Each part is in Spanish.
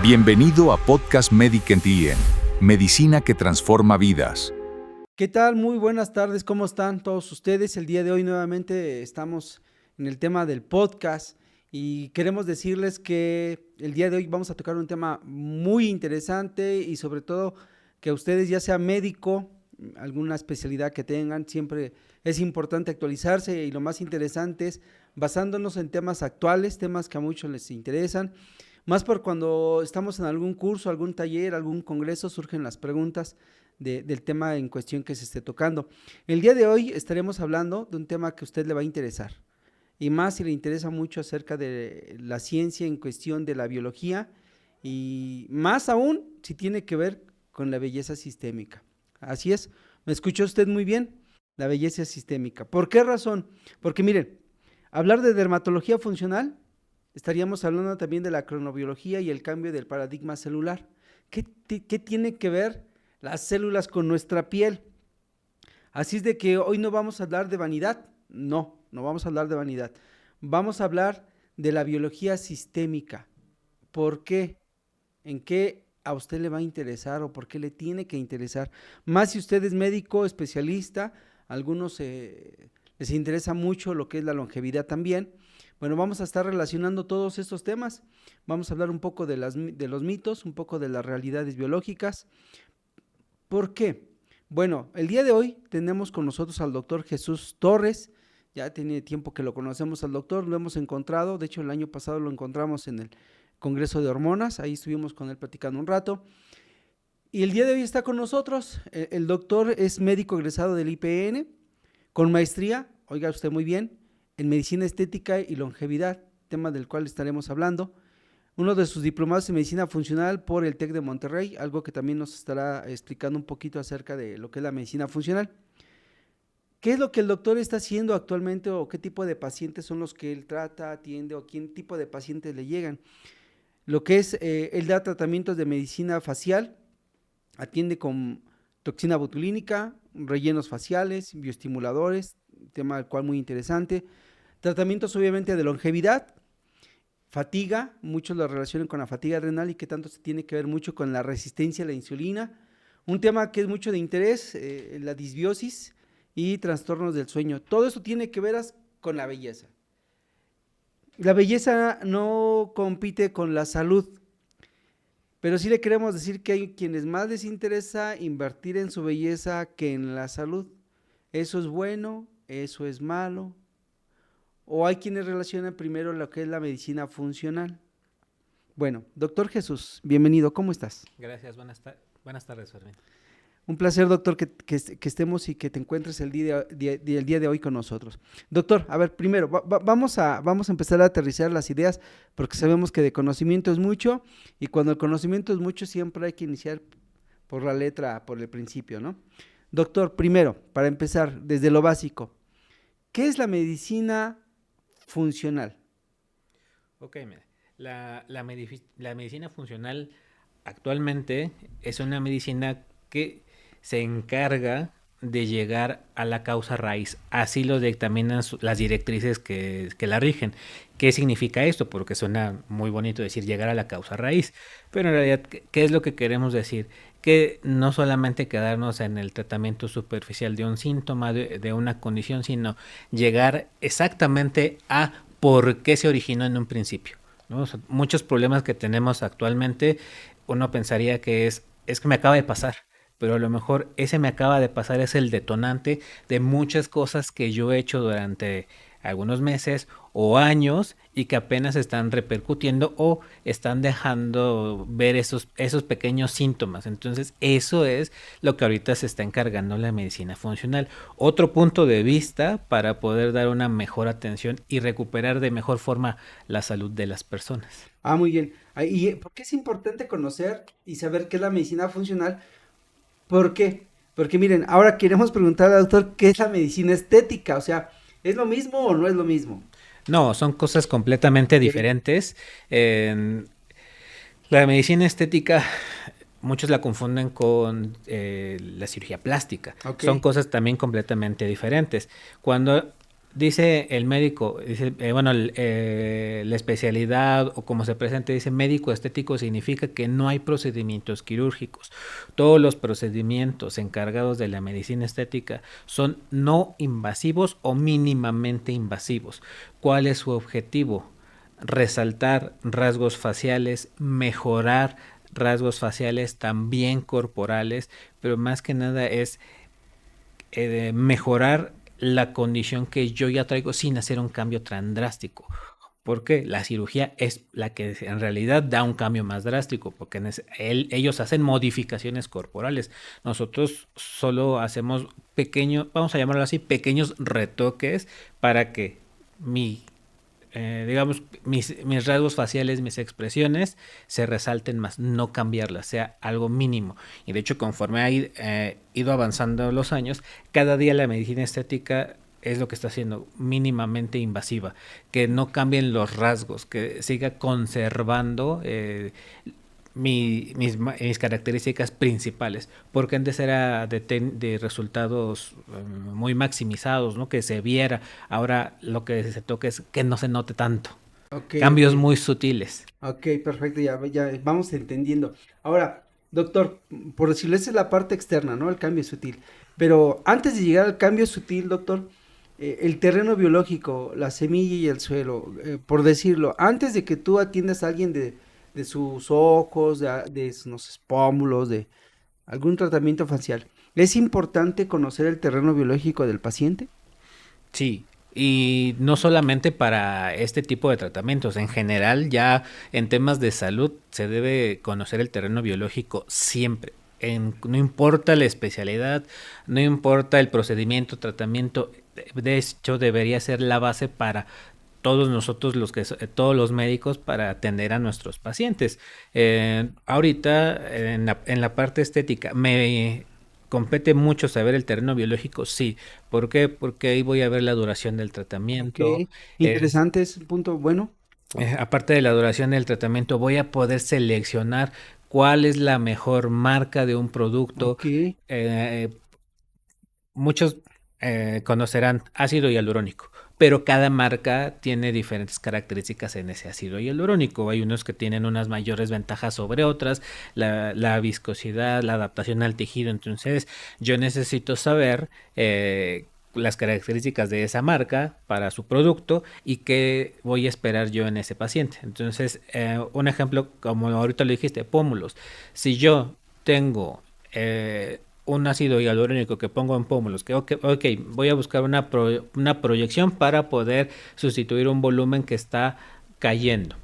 Bienvenido a Podcast Medic&IN, medicina que transforma vidas. ¿Qué tal? Muy buenas tardes, ¿cómo están todos ustedes? El día de hoy nuevamente estamos en el tema del podcast y queremos decirles que el día de hoy vamos a tocar un tema muy interesante y sobre todo que ustedes, ya sea médico, alguna especialidad que tengan, siempre es importante actualizarse y lo más interesante es basándonos en temas actuales, temas que a muchos les interesan. Más por cuando estamos en algún curso, algún taller, algún congreso, surgen las preguntas del tema en cuestión que se esté tocando. El día de hoy estaremos hablando de un tema que a usted le va a interesar, y más si le interesa mucho acerca de la ciencia en cuestión de la biología, y más aún si tiene que ver con la belleza sistémica. Así es, ¿me escuchó usted muy bien? La belleza sistémica. ¿Por qué razón? Porque miren, hablar de dermatología funcional, estaríamos hablando también de la cronobiología y el cambio del paradigma celular. ¿Qué tiene que ver las células con nuestra piel? Así es de que hoy no vamos a hablar de vanidad, no vamos a hablar de vanidad. Vamos a hablar de la biología sistémica. ¿Por qué? ¿En qué a usted le va a interesar o por qué le tiene que interesar? Más si usted es médico, especialista, a algunos les interesa mucho lo que es la longevidad también. Bueno, vamos a estar relacionando todos estos temas. Vamos a hablar un poco de los mitos, un poco de las realidades biológicas. ¿Por qué? Bueno, el día de hoy tenemos con nosotros al doctor Jesús Torres. Ya tiene tiempo que lo conocemos al doctor, lo hemos encontrado. De hecho, el año pasado lo encontramos en el Congreso de Hormonas. Ahí estuvimos con él platicando un rato. Y el día de hoy está con nosotros. El doctor es médico egresado del IPN, con maestría, oiga usted muy bien, en medicina estética y longevidad, tema del cual estaremos hablando. Uno de sus diplomados en medicina funcional por el TEC de Monterrey, algo que también nos estará explicando un poquito acerca de lo que es la medicina funcional. ¿Qué es lo que el doctor está haciendo actualmente o qué tipo de pacientes son los que él trata, atiende o qué tipo de pacientes le llegan? Lo que es, él da tratamientos de medicina facial, atiende con toxina botulínica, rellenos faciales, bioestimuladores, tema del cual muy interesante. Tratamientos obviamente de longevidad, fatiga, muchos lo relacionan con la fatiga adrenal y que tanto se tiene que ver mucho con la resistencia a la insulina. Un tema que es mucho de interés, la disbiosis y trastornos del sueño. Todo eso tiene que ver con la belleza. La belleza no compite con la salud, pero sí le queremos decir que hay quienes más les interesa invertir en su belleza que en la salud. ¿Eso es bueno? ¿Eso es malo? O hay quienes relacionan primero lo que es la medicina funcional. Bueno, doctor Jesús, bienvenido, ¿cómo estás? Gracias, buenas tardes, Fermín. Un placer, doctor, que estemos y que te encuentres el día de hoy con nosotros. Doctor, a ver, primero, vamos a empezar a aterrizar las ideas, porque sabemos que de conocimiento es mucho, y cuando el conocimiento es mucho, siempre hay que iniciar por la letra, por el principio, ¿no? Doctor, primero, para empezar, desde lo básico, ¿qué es la medicina funcional? Ok, mira, la medicina funcional actualmente es una medicina que se encarga de llegar a la causa raíz. Así lo dictaminan las directrices que la rigen. ¿Qué significa esto? Porque suena muy bonito decir llegar a la causa raíz, pero en realidad, ¿qué es lo que queremos decir? Que no solamente quedarnos en el tratamiento superficial de un síntoma, de una condición, sino llegar exactamente a por qué se originó en un principio, ¿no? O sea, muchos problemas que tenemos actualmente, uno pensaría que es que me acaba de pasar, pero a lo mejor ese me acaba de pasar es el detonante de muchas cosas que yo he hecho durante algunos meses o años y que apenas están repercutiendo o están dejando ver esos pequeños síntomas. Entonces, eso es lo que ahorita se está encargando la medicina funcional. Otro punto de vista para poder dar una mejor atención y recuperar de mejor forma la salud de las personas. Muy bien. ¿Y por qué es importante conocer y saber qué es la medicina funcional? ¿Por qué? Porque miren, ahora queremos preguntar al doctor qué es la medicina estética, o sea, ¿es lo mismo o no es lo mismo? No, son cosas completamente diferentes. La medicina estética, muchos la confunden con la cirugía plástica. Ok. Son cosas también completamente diferentes. Cuando dice el médico, dice, bueno, la especialidad o como se presenta, dice médico estético, significa que no hay procedimientos quirúrgicos. Todos los procedimientos encargados de la medicina estética son no invasivos o mínimamente invasivos. ¿Cuál es su objetivo? Resaltar rasgos faciales, mejorar rasgos faciales, también corporales, pero más que nada es mejorar la condición que yo ya traigo sin hacer un cambio tan drástico. Porque la cirugía es la que en realidad da un cambio más drástico, porque ellos hacen modificaciones corporales. Nosotros solo hacemos pequeños, vamos a llamarlo así, pequeños retoques para que digamos, mis rasgos faciales, mis expresiones se resalten más, no cambiarlas, sea algo mínimo. Y de hecho, conforme ha ido avanzando los años, cada día la medicina estética es lo que está haciendo, mínimamente invasiva, que no cambien los rasgos, que siga conservando mis características principales, porque antes era de resultados muy maximizados, ¿no? Que se viera. Ahora lo que se toca es que no se note tanto. Ok, Cambios ok. muy sutiles. Ok, perfecto, ya vamos entendiendo. Ahora, doctor, por decirlo, esa es la parte externa, ¿no? El cambio sutil. Pero antes de llegar al cambio sutil, doctor, el terreno biológico, la semilla y el suelo, por decirlo, antes de que tú atiendas a alguien de sus ojos, de sus pómulos, de algún tratamiento facial, ¿es importante conocer el terreno biológico del paciente? Sí, y no solamente para este tipo de tratamientos, en general ya en temas de salud se debe conocer el terreno biológico siempre. No importa la especialidad, no importa el procedimiento, tratamiento, de hecho debería ser la base para todos nosotros todos los médicos para atender a nuestros pacientes. Ahorita en la parte estética me compete mucho saber el terreno biológico, sí. ¿Por qué? Porque ahí voy a ver la duración del Ok, tratamiento. Es, interesante, es un punto bueno. aparte de la duración del tratamiento, voy a poder seleccionar cuál es la mejor marca de un producto. Ok, Eh, Muchos conocerán ácido hialurónico, pero cada marca tiene diferentes características en ese ácido hialurónico. Hay unos que tienen unas mayores ventajas sobre otras, la viscosidad, la adaptación al tejido. Entonces, yo necesito saber las características de esa marca para su producto y qué voy a esperar yo en ese paciente. Entonces, un ejemplo, como ahorita lo dijiste, pómulos. Si yo tengo un ácido hialurónico que pongo en pómulos, que voy a buscar una proyección para poder sustituir un volumen que está cayendo.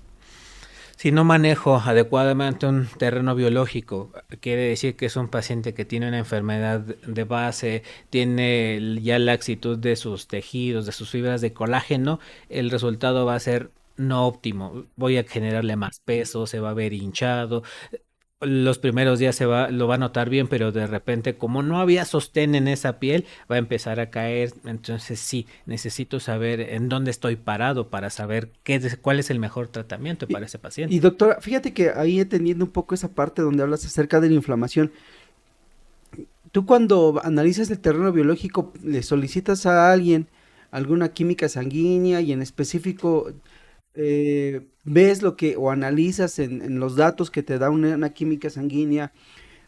Si no manejo adecuadamente un terreno biológico, quiere decir que es un paciente que tiene una enfermedad de base, tiene ya laxitud de sus tejidos, de sus fibras de colágeno, el resultado va a ser no óptimo. Voy a generarle más peso, se va a ver hinchado, los primeros días lo va a notar bien, pero de repente, como no había sostén en esa piel, va a empezar a caer. Entonces, sí, necesito saber en dónde estoy parado para saber cuál es el mejor tratamiento para Y, ese y paciente. doctora, fíjate que ahí entendiendo un poco esa parte donde hablas acerca de la inflamación, tú cuando analizas el terreno biológico, le solicitas a alguien alguna química sanguínea y en específico ves lo que o analizas en los datos que te da una química sanguínea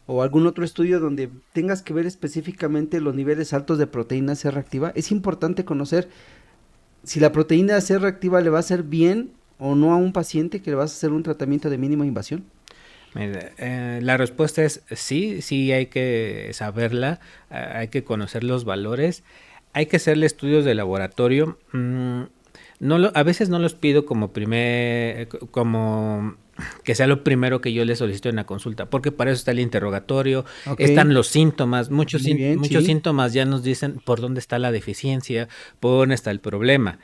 o algún otro estudio donde tengas que ver específicamente los niveles altos de proteína C reactiva. Es importante conocer si la proteína C reactiva le va a hacer bien o no a un paciente que le vas a hacer un tratamiento de mínima invasión. Mira, la respuesta es sí, sí hay que saberla, hay que conocer los valores, hay que hacerle estudios de laboratorio. A veces no los pido como que sea lo primero que yo le solicito en la consulta, porque para eso está el interrogatorio, Ok, están los síntomas, muy bien, muchos sí. síntomas ya nos dicen por dónde está la deficiencia, por dónde está el problema.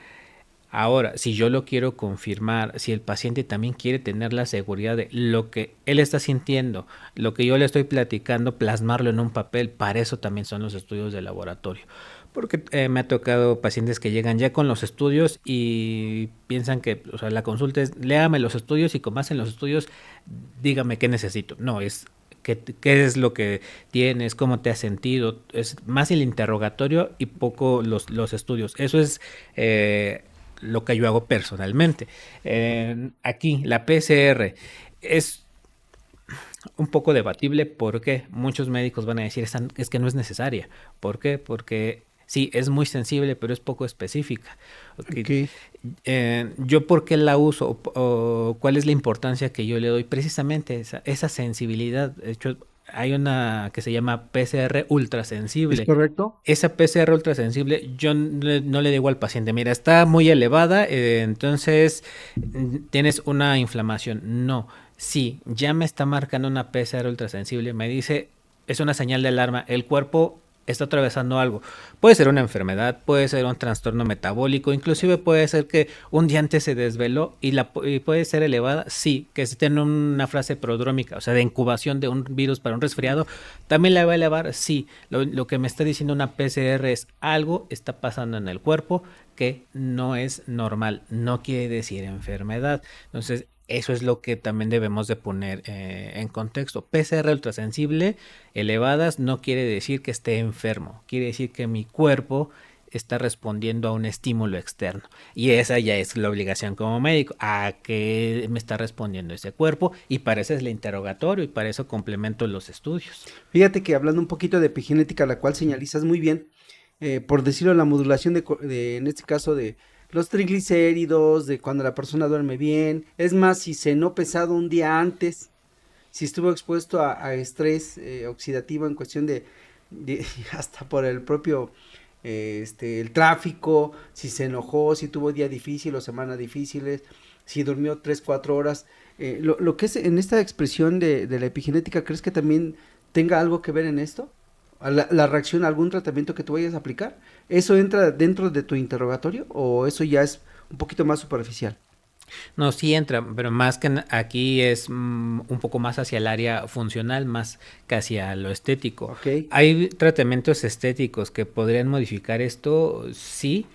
Ahora, si yo lo quiero confirmar, si el paciente también quiere tener la seguridad de lo que él está sintiendo, lo que yo le estoy platicando, plasmarlo en un papel, para eso también son los estudios de laboratorio. Porque me ha tocado pacientes que llegan ya con los estudios y piensan que, la consulta es, léame los estudios y con base en los estudios, dígame qué necesito. No, es qué es lo que tienes, cómo te has sentido. Es más el interrogatorio y poco los estudios. Eso es lo que yo hago personalmente. Aquí, la PCR es un poco debatible porque muchos médicos van a decir es que no es necesaria. ¿Por qué? Porque sí, es muy sensible, pero es poco específica. Ok. ¿Yo por qué la uso o cuál es la importancia que yo le doy? Precisamente esa sensibilidad. De hecho, hay una que se llama PCR ¿Es ultrasensible. correcto? Esa PCR ultrasensible yo no le digo al paciente, mira, está muy elevada, entonces tienes una inflamación. No, sí, ya me está marcando una PCR ultrasensible, me dice, es una señal de alarma, el cuerpo está atravesando algo. Puede ser una enfermedad, puede ser un trastorno metabólico, inclusive puede ser que un día antes se desveló y puede ser elevada, sí, que se tiene una fase prodrómica, o sea, de incubación de un virus para un resfriado, también la va a elevar, sí. Lo que me está diciendo una PCR es algo está pasando en el cuerpo que no es normal, no quiere decir enfermedad. Entonces, eso es lo que también debemos de poner en contexto. PCR ultrasensible elevadas no quiere decir que esté enfermo, quiere decir que mi cuerpo está respondiendo a un estímulo externo. Y esa ya es la obligación como médico, a qué me está respondiendo ese cuerpo, y para eso es el interrogatorio y para eso complemento los estudios. Fíjate que hablando un poquito de epigenética, la cual señalizas muy bien, por decirlo, la modulación en este caso de los triglicéridos, de cuando la persona duerme bien, es más, si cenó pesado un día antes, si estuvo expuesto a estrés oxidativo en cuestión de hasta por el propio el tráfico, si se enojó, si tuvo día difícil o semana difíciles, si durmió 3, 4 horas. Lo que es en esta expresión de la epigenética, ¿crees que también tenga algo que ver en esto? La reacción a algún tratamiento que tú vayas a aplicar? ¿Eso entra dentro de tu interrogatorio o eso ya es un poquito más superficial? No, sí entra, pero más que aquí es un poco más hacia el área funcional, más que hacia lo estético. Ok. Hay tratamientos estéticos que podrían modificar esto, sí,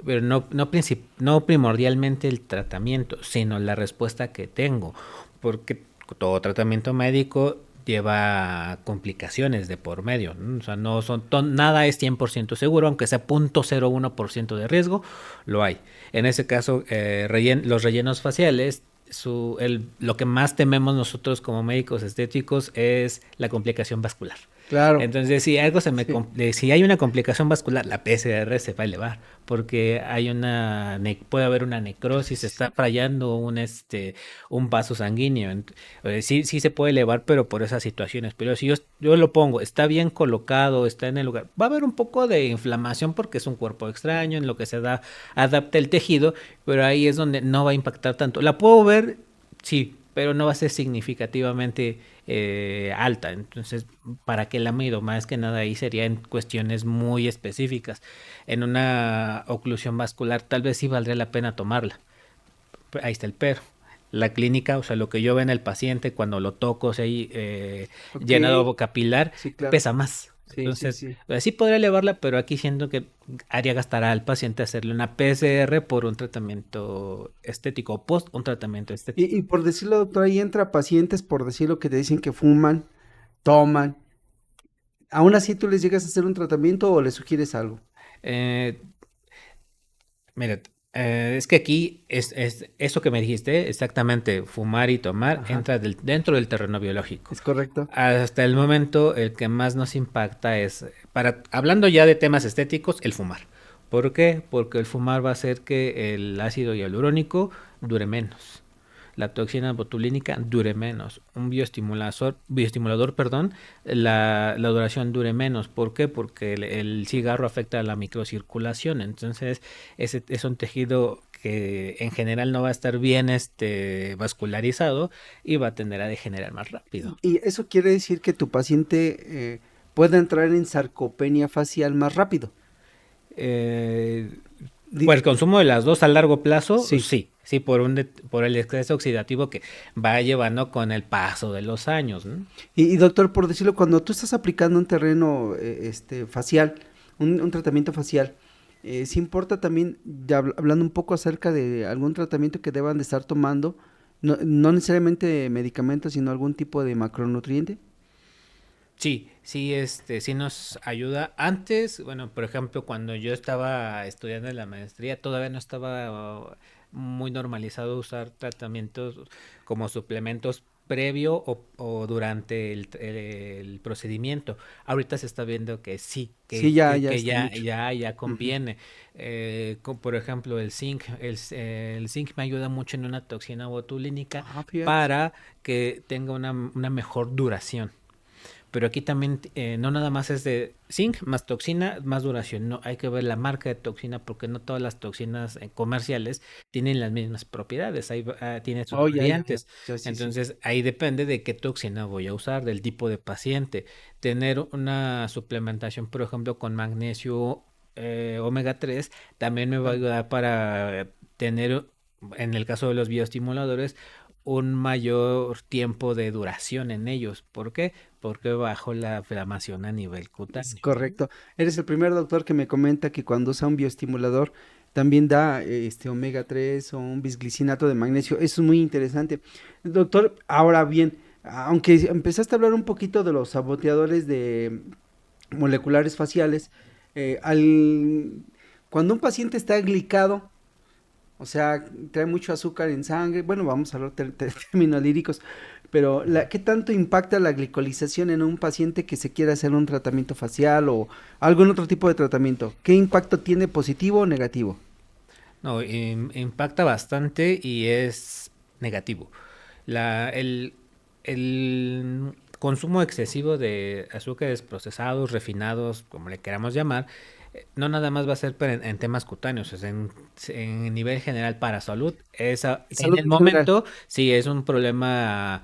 pero no primordialmente el tratamiento, sino la respuesta que tengo, porque todo tratamiento médico lleva complicaciones de por medio, ¿no? O sea, no son nada es 100% seguro, aunque sea 0.01% de riesgo, lo hay. En ese caso, los rellenos faciales, lo que más tememos nosotros como médicos estéticos es la complicación vascular. Claro. Entonces, si algo Sí. si hay una complicación vascular, la PCR se va a elevar, porque puede haber una necrosis, se está fallando un vaso sanguíneo. Sí, sí se puede elevar, pero por esas situaciones. Pero si yo lo pongo, está bien colocado, está en el lugar, va a haber un poco de inflamación porque es un cuerpo extraño, en lo que adapta el tejido, pero ahí es donde no va a impactar tanto. La puedo ver, sí, pero no va a ser significativamente alta. Entonces, ¿para qué la mido? Más que nada ahí sería en cuestiones muy específicas. En una oclusión vascular tal vez sí valdría la pena tomarla. Ahí está el pero. La clínica, o sea, lo que yo veo en el paciente cuando lo toco, o sea, ahí, Ok. llenado capilar, Sí, claro. pesa más. Sí, sí, Entonces, sí. sí podría elevarla, pero aquí siento que haría gastar al paciente hacerle una PCR por un tratamiento estético o post un tratamiento estético. Y por decirlo, doctor, ahí entra pacientes, por decirlo, que te dicen que fuman, toman. ¿Aún así tú les llegas a hacer un tratamiento o les sugieres algo? Eh, Mira, es que aquí es eso que me dijiste, exactamente, fumar y tomar, Ajá, entra dentro del terreno biológico. es correcto. Hasta el momento, el que más nos impacta es, hablando ya de temas estéticos, el fumar. ¿Por qué? Porque el fumar va a hacer que el ácido hialurónico dure menos, la toxina botulínica dure menos, un bioestimulador, perdón, la duración dure menos. ¿Por qué? Porque el cigarro afecta a la microcirculación, entonces ese es un tejido que en general no va a estar bien vascularizado y va a tender a degenerar más rápido. Y eso quiere decir que tu paciente puede entrar en sarcopenia facial más rápido. Eh, Di- Pues el consumo de las dos a largo plazo, sí. sí, sí, por el estrés oxidativo que va llevando con el paso de los años, ¿no? Y doctor, por decirlo, cuando tú estás aplicando un terreno facial, un tratamiento facial, ¿sí importa también, ya hablando un poco acerca de algún tratamiento que deban de estar tomando, no necesariamente medicamentos, sino algún tipo de macronutriente? Sí nos ayuda. Antes, bueno, por ejemplo, cuando yo estaba estudiando en la maestría, todavía no estaba muy normalizado usar tratamientos como suplementos previo o durante el procedimiento. Ahorita se está viendo que sí, Sí, ya está mucho. ya Ujú. conviene. Por ejemplo, el zinc me ayuda mucho en una toxina botulínica Ah, fíjate. para que tenga una mejor duración. Pero aquí también no nada más es de zinc más toxina más duración. No, hay que ver la marca de toxina porque no todas las toxinas comerciales tienen las mismas propiedades. Tiene sus Oh, ya. variantes. Ya, sí, sí. Entonces ahí depende de qué toxina voy a usar, del tipo de paciente. Tener una suplementación, por ejemplo, con magnesio omega 3 también me va a Claro. ayudar para tener, en el caso de los bioestimuladores, un mayor tiempo de duración en ellos. ¿Por qué? Porque bajo la inflamación a nivel Es cutáneo. correcto. Eres el primer doctor que me comenta que cuando usa un bioestimulador también da omega 3 o un bisglicinato de magnesio. Eso es muy interesante. Doctor, ahora bien, aunque empezaste a hablar un poquito de los saboteadores de moleculares faciales, eh, al, cuando un paciente está glicado, o sea, trae mucho azúcar en sangre. Bueno, vamos a hablar términos líricos, pero ¿qué tanto impacta la glicolización en un paciente que se quiere hacer un tratamiento facial o algún otro tipo de tratamiento? ¿Qué impacto tiene, positivo o negativo? No, impacta bastante y es negativo. El consumo excesivo de azúcares procesados, refinados, como le queramos llamar, no nada más va a ser en temas cutáneos, es en nivel general para salud. En Salud el en general. momento sí es un problema,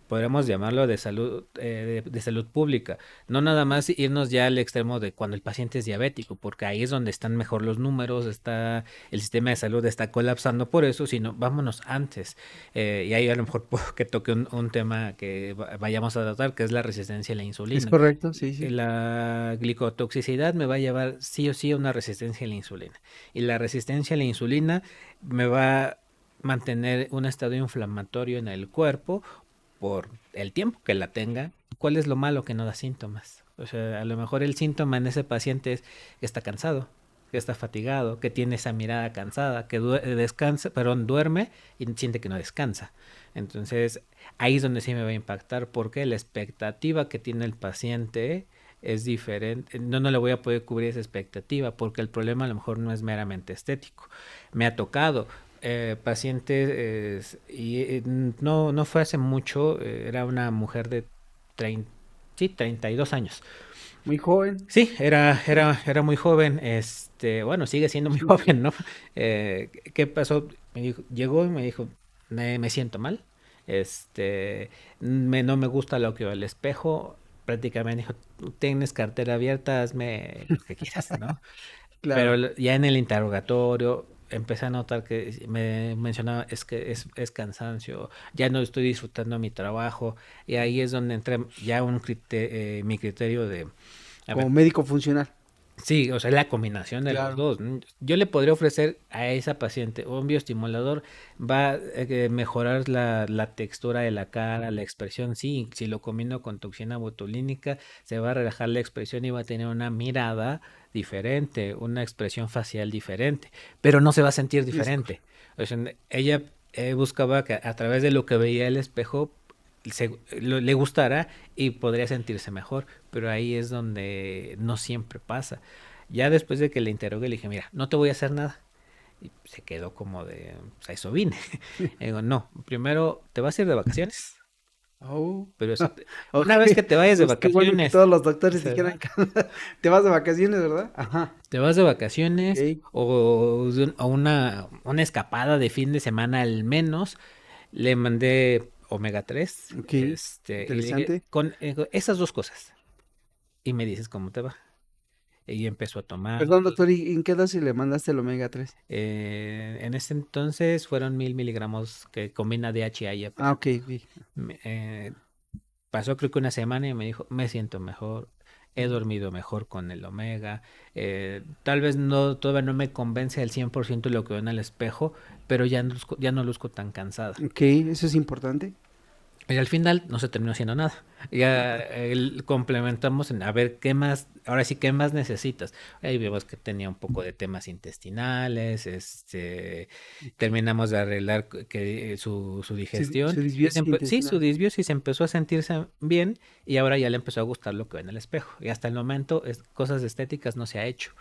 podríamos llamarlo de salud, de salud pública. No nada más irnos ya al extremo de cuando el paciente es diabético, porque ahí es donde están mejor los números, el sistema de salud está colapsando por eso, sino vámonos antes. Y ahí a lo mejor que toque un tema que vayamos a tratar, que es la resistencia a la ¿Es insulina. correcto? Sí, sí. La glicotoxicidad me va a llevar sí o sí a una resistencia a la insulina. Y la resistencia a la insulina me va a mantener un estado inflamatorio en el cuerpo por el tiempo que la tenga. ¿Cuál es lo malo? Que no da síntomas. O sea, a lo mejor el síntoma en ese paciente es que está cansado, que está fatigado, que tiene esa mirada cansada, que descansa, perdón, duerme y siente que no descansa. Entonces, ahí es donde sí me va a impactar porque la expectativa que tiene el paciente es diferente. No le voy a poder cubrir esa expectativa porque el problema a lo mejor no es meramente estético. Me ha tocado pacientes no fue hace mucho, era una mujer de 30, sí, 32 años. Muy joven. Sí, era muy joven, bueno, sigue siendo muy joven, ¿no? ¿Qué pasó? Llegó y me dijo, me siento mal, no me gusta lo que veo al espejo, prácticamente dijo, tú tienes cartera abierta, hazme lo que quieras, ¿no? Pero Claro. ya en el interrogatorio empecé a notar que me mencionaba es que es cansancio, ya no estoy disfrutando mi trabajo y ahí es donde entra ya mi criterio de, a Como ver, médico funcional. sí, o sea, la combinación de los Claro. dos. Yo le podría ofrecer a esa paciente un bioestimulador, va a mejorar la textura de la cara, la expresión, sí, si lo combino con toxina botulínica, se va a relajar la expresión y va a tener una mirada diferente, una expresión facial diferente, pero no se va a sentir Es diferente. O sea, ella buscaba que a través de lo que veía el espejo le gustara y podría sentirse mejor, pero ahí es donde no siempre pasa. Ya después de que le interrogué, le dije, mira, no te voy a hacer nada. Y se quedó como de, pues a eso vine. Y digo, no, primero te vas a ir de vacaciones, Oh, pero ok. una vez que te vayas de Pues qué bueno que vacaciones, todos los doctores se dijeran va. que te vas de vacaciones, ¿verdad? Ajá. Te vas de vacaciones Ok, o una escapada de fin de semana al menos. Le mandé omega 3 ok. y le dije, Interesante. con esas dos cosas. Y me dices cómo te va. Y empezó a tomar. Perdón, doctor, ¿y en qué dosis le mandaste el omega 3? En ese entonces fueron 1000 miligramos que combina DHA y Ah, EPA. ok, ok. Me- eh, Pasó creo que una semana y me dijo, me siento mejor, he Ujú. dormido mejor con el omega. Tal vez no, todavía no me convence al 100% lo que veo en el espejo, pero ya no luzco tan cansada. Ok, eso es importante. Y al final no se terminó haciendo nada. Ya complementamos en a ver qué más, ahora sí, qué más necesitas. Ahí vemos que tenía un poco de temas intestinales, terminamos de arreglar su Su digestión. desvío Sí, su intestinal. disbiosis empezó a sentirse bien y ahora ya le empezó a gustar lo que ve en el espejo. Y hasta el momento cosas estéticas no se ha hecho.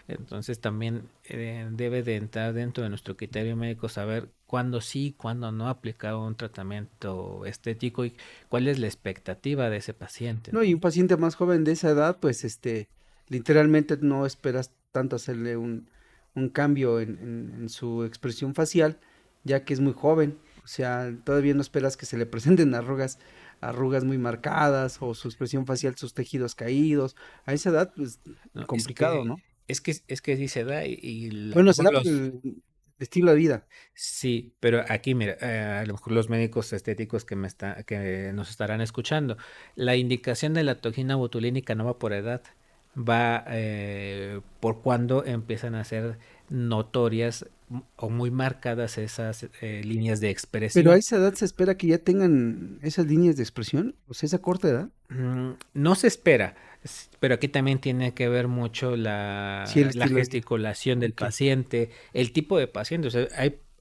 Entonces también debe de entrar dentro de nuestro criterio médico saber cuándo sí, cuándo no aplicar un tratamiento estético y cuál es la expectativa de ese paciente, No, y ¿no? un paciente más joven de esa edad, pues literalmente no esperas tanto hacerle un cambio en su expresión facial, ya que es muy joven. O sea, todavía no esperas que se le presenten arrugas muy marcadas o su expresión facial, sus tejidos caídos. A esa edad, pues No, complicado, ¿no? es que sí se da y a lo Bueno, se mejor da por el estilo de vida. sí, pero aquí mira, a lo mejor los médicos estéticos que nos estarán escuchando, la indicación de la toxina botulínica no va por edad, va por cuando empiezan a ser notorias o muy marcadas esas líneas de Pero a expresión. esa edad se espera que ya tengan esas líneas de expresión, o sea, esa corta edad. No se espera, pero aquí también tiene que ver mucho Sí, el la estilo de vida. gesticulación del Ok. paciente, el tipo de paciente. O sea,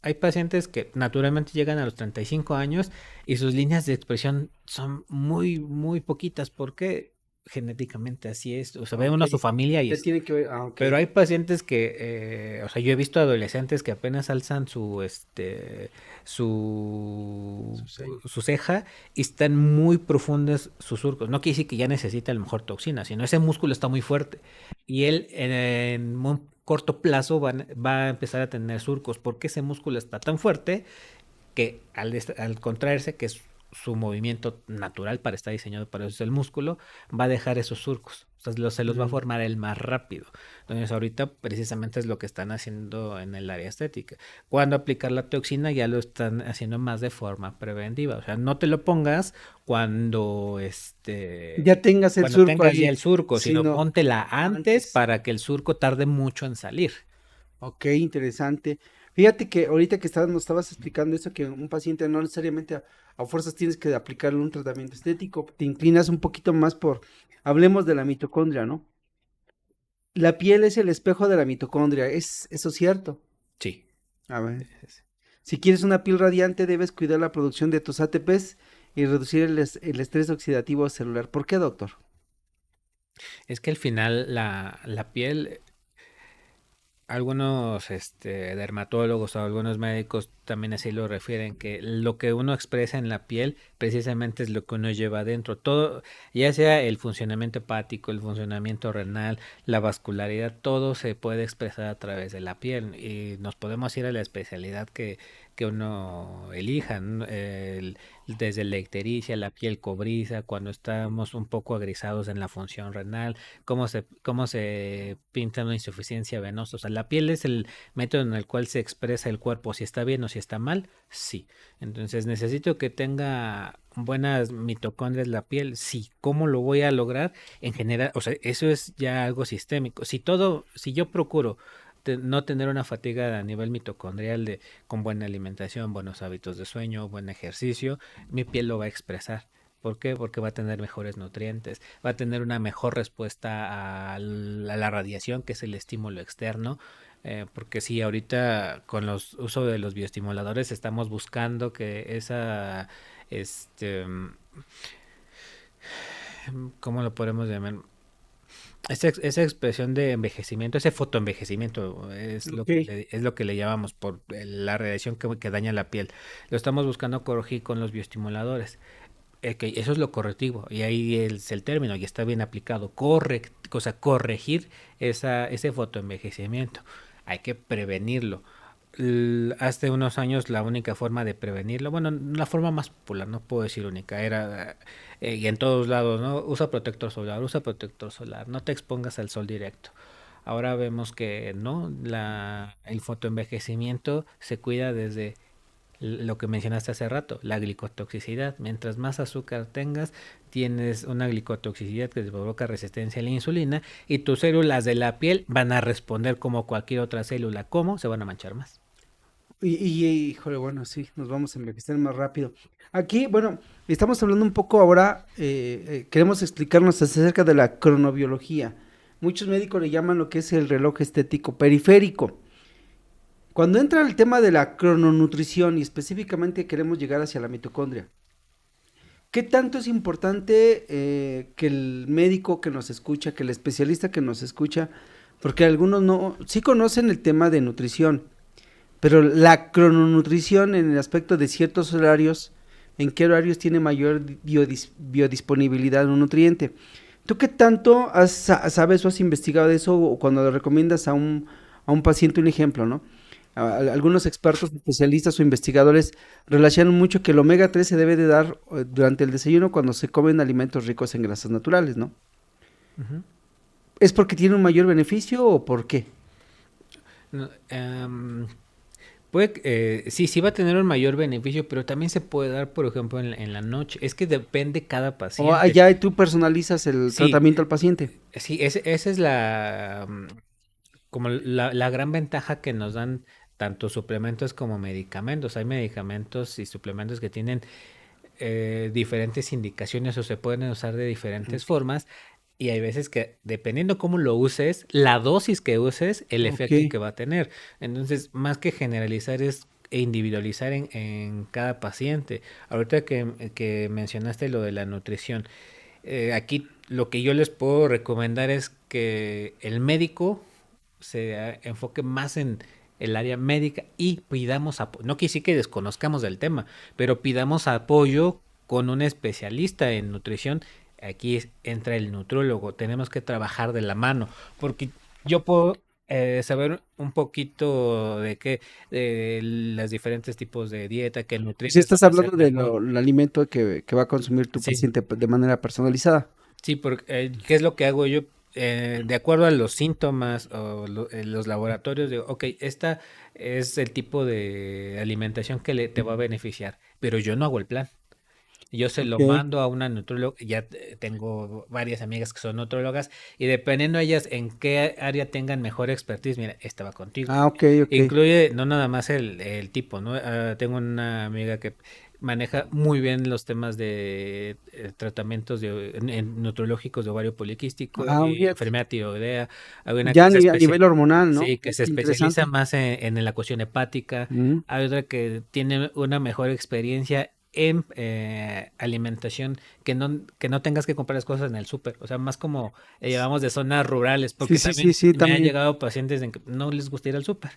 hay pacientes que naturalmente llegan a los 35 años y sus líneas de expresión son muy, muy poquitas porque genéticamente así es. O sea, ve Ok. uno a su familia y Ya es tiene que ver, ok. pero hay pacientes que, o sea, yo he visto adolescentes que apenas alzan Su sello. su ceja y están muy profundos sus surcos. No quiere decir que ya necesita a lo mejor toxina, sino ese músculo está muy fuerte y él en un corto plazo va a empezar a tener surcos porque ese músculo está tan fuerte que al contraerse, que es su movimiento natural para estar diseñado para eso es el músculo, va a dejar esos surcos. O sea, se los va a Mm. formar el más rápido. Entonces, ahorita precisamente es lo que están haciendo en el área estética. Cuando aplicar la toxina ya lo están haciendo más de forma preventiva. O sea, no te lo pongas cuando Ya tengas el cuando surco tengas ya ahí, el surco, sino sino póntela antes antes. para que el surco tarde mucho en salir. Ok, interesante. Fíjate que ahorita que nos estabas explicando eso, que un paciente no necesariamente a fuerzas tienes que aplicarle un tratamiento estético, te inclinas un poquito más hablemos de la mitocondria, ¿no? La piel es el espejo de la mitocondria, ¿es eso cierto? Sí. A ver. Si quieres una piel radiante, debes cuidar la producción de tus ATPs y reducir el estrés oxidativo celular. ¿Por qué, doctor? Es que al final la piel algunos dermatólogos o algunos médicos también así lo refieren, que lo que uno expresa en la piel precisamente es lo que uno lleva adentro. Todo, ya sea el funcionamiento hepático, el funcionamiento renal, la vascularidad, todo se puede expresar a través de la piel y nos podemos ir a la especialidad que uno elija, ¿no? Desde la ictericia, la piel cobriza, cuando estamos un poco agrisados en la función renal, cómo se pinta una insuficiencia venosa. O sea, la piel es el método en el cual se expresa el cuerpo, si está bien o si está mal, sí. Entonces, necesito que tenga buenas mitocondrias la piel, sí. ¿Cómo lo voy a lograr? En general, o sea, eso es ya algo sistémico. Si yo procuro no tener una fatiga a nivel mitocondrial con buena alimentación, buenos hábitos de sueño, buen ejercicio, mi piel lo va a expresar. ¿Por qué? Porque va a tener mejores nutrientes, va a tener una mejor respuesta a la radiación, que es el estímulo externo. Porque sí, ahorita con los uso de los bioestimuladores estamos buscando que este, ¿cómo lo podemos llamar? Esa expresión de envejecimiento, ese fotoenvejecimiento Ok. es lo que le llamamos por la radiación que daña la piel. Lo estamos buscando corregir con los bioestimuladores. Que eso es lo correctivo y ahí es el término y está bien aplicado. O sea, corregir ese fotoenvejecimiento. Hay que prevenirlo. Hace unos años la única forma de prevenirlo, bueno, la forma más popular, no puedo decir única, era, y en todos lados, ¿no? Usa protector solar, no te expongas al sol directo. Ahora vemos que no, el fotoenvejecimiento se cuida desde lo que mencionaste hace rato, la glicotoxicidad. Mientras más azúcar tengas, tienes una glicotoxicidad que te provoca resistencia a la insulina y tus células de la piel van a responder como cualquier otra célula. ¿Cómo? Se van a manchar más. Híjole, bueno, sí, nos vamos a envejecer más rápido. Aquí, bueno, estamos hablando un poco ahora, queremos explicarnos acerca de la cronobiología. Muchos médicos le llaman lo que es el reloj estético periférico. Cuando entra el tema de la crononutrición y específicamente queremos llegar hacia la mitocondria, ¿qué tanto es importante que el médico que nos escucha, que el especialista que nos escucha, porque algunos no, sí conocen el tema de nutrición, pero la crononutrición en el aspecto de ciertos horarios, en qué horarios tiene mayor biodisponibilidad de un nutriente? ¿Tú qué tanto sabes o has investigado de eso o cuando le recomiendas a un paciente un ejemplo, ¿no? Algunos expertos, especialistas o investigadores relacionan mucho que el omega 3 se debe de dar durante el desayuno cuando se comen alimentos ricos en grasas naturales, ¿no? Ujú. ¿Es porque tiene un mayor beneficio o por qué? No, sí, sí va a tener un mayor beneficio, pero también se puede dar, por ejemplo, en la noche. Es que depende cada O paciente. allá tú personalizas el Sí, tratamiento al paciente. sí, esa es como la gran ventaja que nos dan tanto suplementos como medicamentos. Hay medicamentos y suplementos que tienen diferentes indicaciones o se pueden usar de diferentes formas. Y hay veces que, dependiendo cómo lo uses, la dosis que uses, el Ok, efecto que va a tener. Entonces, más que generalizar es individualizar en cada paciente. Ahorita que mencionaste lo de la nutrición, aquí lo que yo les puedo recomendar es que el médico se enfoque más en el área médica y pidamos apoyo. No quiere decir que desconozcamos del tema, pero pidamos apoyo con un especialista en nutrición. Aquí entra el nutrólogo. Tenemos que trabajar de la mano, porque yo puedo saber un poquito de los diferentes tipos de dieta, que el si nutrientes estás van a ser hablando del mejor. alimento que va a consumir tu Sí, paciente de manera personalizada. sí, porque ¿qué es lo que hago yo? De acuerdo a los síntomas o los laboratorios, digo, ok, esta es el tipo de alimentación que te va a beneficiar, pero yo no hago el plan. Yo se lo Ok. mando a una nutróloga, ya tengo varias amigas que son nutrólogas y dependiendo ellas en qué área tengan mejor expertise, mira, esta va contigo. Ah, ok, ok. Incluye no nada más el tipo, ¿no? Tengo una amiga que maneja muy bien los temas de tratamientos nutrológicos de ovario poliquístico Ah, y fíjate. enfermedad tiroidea. Hay una Ya a nivel hormonal, ¿no? sí, que se Qué especializa interesante. más en la cuestión hepática. Mm. Hay otra que tiene una mejor experiencia en alimentación, que no tengas que comprar las cosas en el súper, o sea, más como llevamos de zonas rurales, Sí, porque sí, sí, también sí, me han también. llegado pacientes en que no les gusta ir al súper,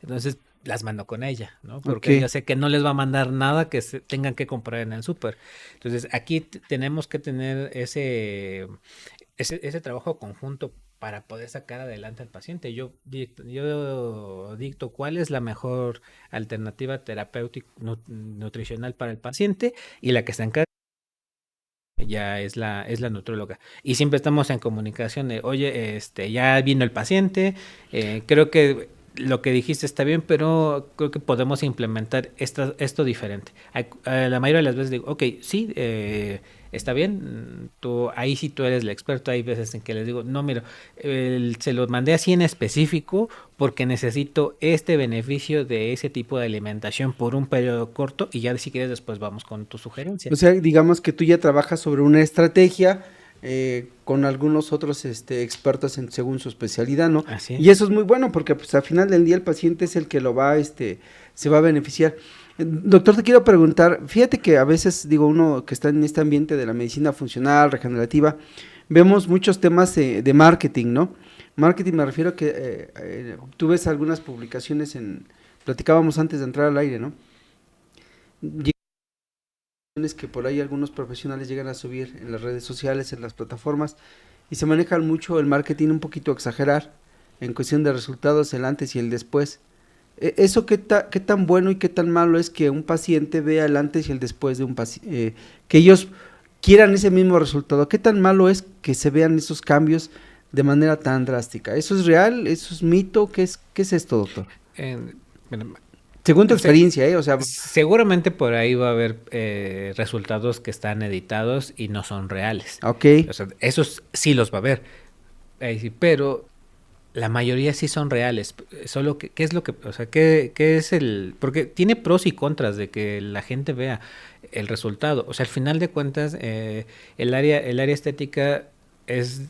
entonces las mando con ella, ¿no? Ok. Porque yo sé que no les va a mandar nada que se tengan que comprar en el súper. Entonces aquí tenemos que tener ese trabajo conjunto para poder sacar adelante al paciente. Yo dicto cuál es la mejor alternativa terapéutica nutricional para el paciente y la que se encarga ya es la nutróloga. Y siempre estamos en comunicación de, oye, ya vino el paciente, creo que lo que dijiste está bien, pero creo que podemos implementar esto diferente. La mayoría de las veces digo, ok, sí, está bien, ahí sí tú eres el experto. Hay veces en que les digo, no, mira, se lo mandé así en específico porque necesito este beneficio de ese tipo de alimentación por un periodo corto y ya si quieres después vamos con tu sugerencia. O sea, digamos que tú ya trabajas sobre una estrategia con algunos otros expertos según su especialidad, ¿no? Así Y es. eso es muy bueno porque pues al final del día el paciente es el que lo va, se va a beneficiar. Doctor, te quiero preguntar, fíjate que a veces, digo, uno que está en este ambiente de la medicina funcional, regenerativa, vemos muchos temas de marketing, ¿no? Marketing me refiero a que tú ves algunas publicaciones platicábamos antes de entrar al aire, ¿no? Que por ahí algunos profesionales llegan a subir en las redes sociales, en las plataformas, y se manejan mucho el marketing un poquito a exagerar en cuestión de resultados, el antes y el después. ¿Eso qué tan bueno y qué tan malo es que un paciente vea el antes y el después de un paciente? Que ellos quieran ese mismo resultado. ¿Qué tan malo es que se vean esos cambios de manera tan drástica? ¿Eso es real? ¿Eso es mito? Qué es esto, doctor? Bueno, Según tu se- experiencia, ¿eh? O sea, seguramente por ahí va a haber resultados que están editados y no son reales. ok, O sea, esos sí los va a haber. Ahí sí, pero la mayoría sí son reales. Solo que, ¿qué es lo que, o sea, qué es el, porque tiene pros y contras de que la gente vea el resultado. O sea, al final de cuentas, el área estética es,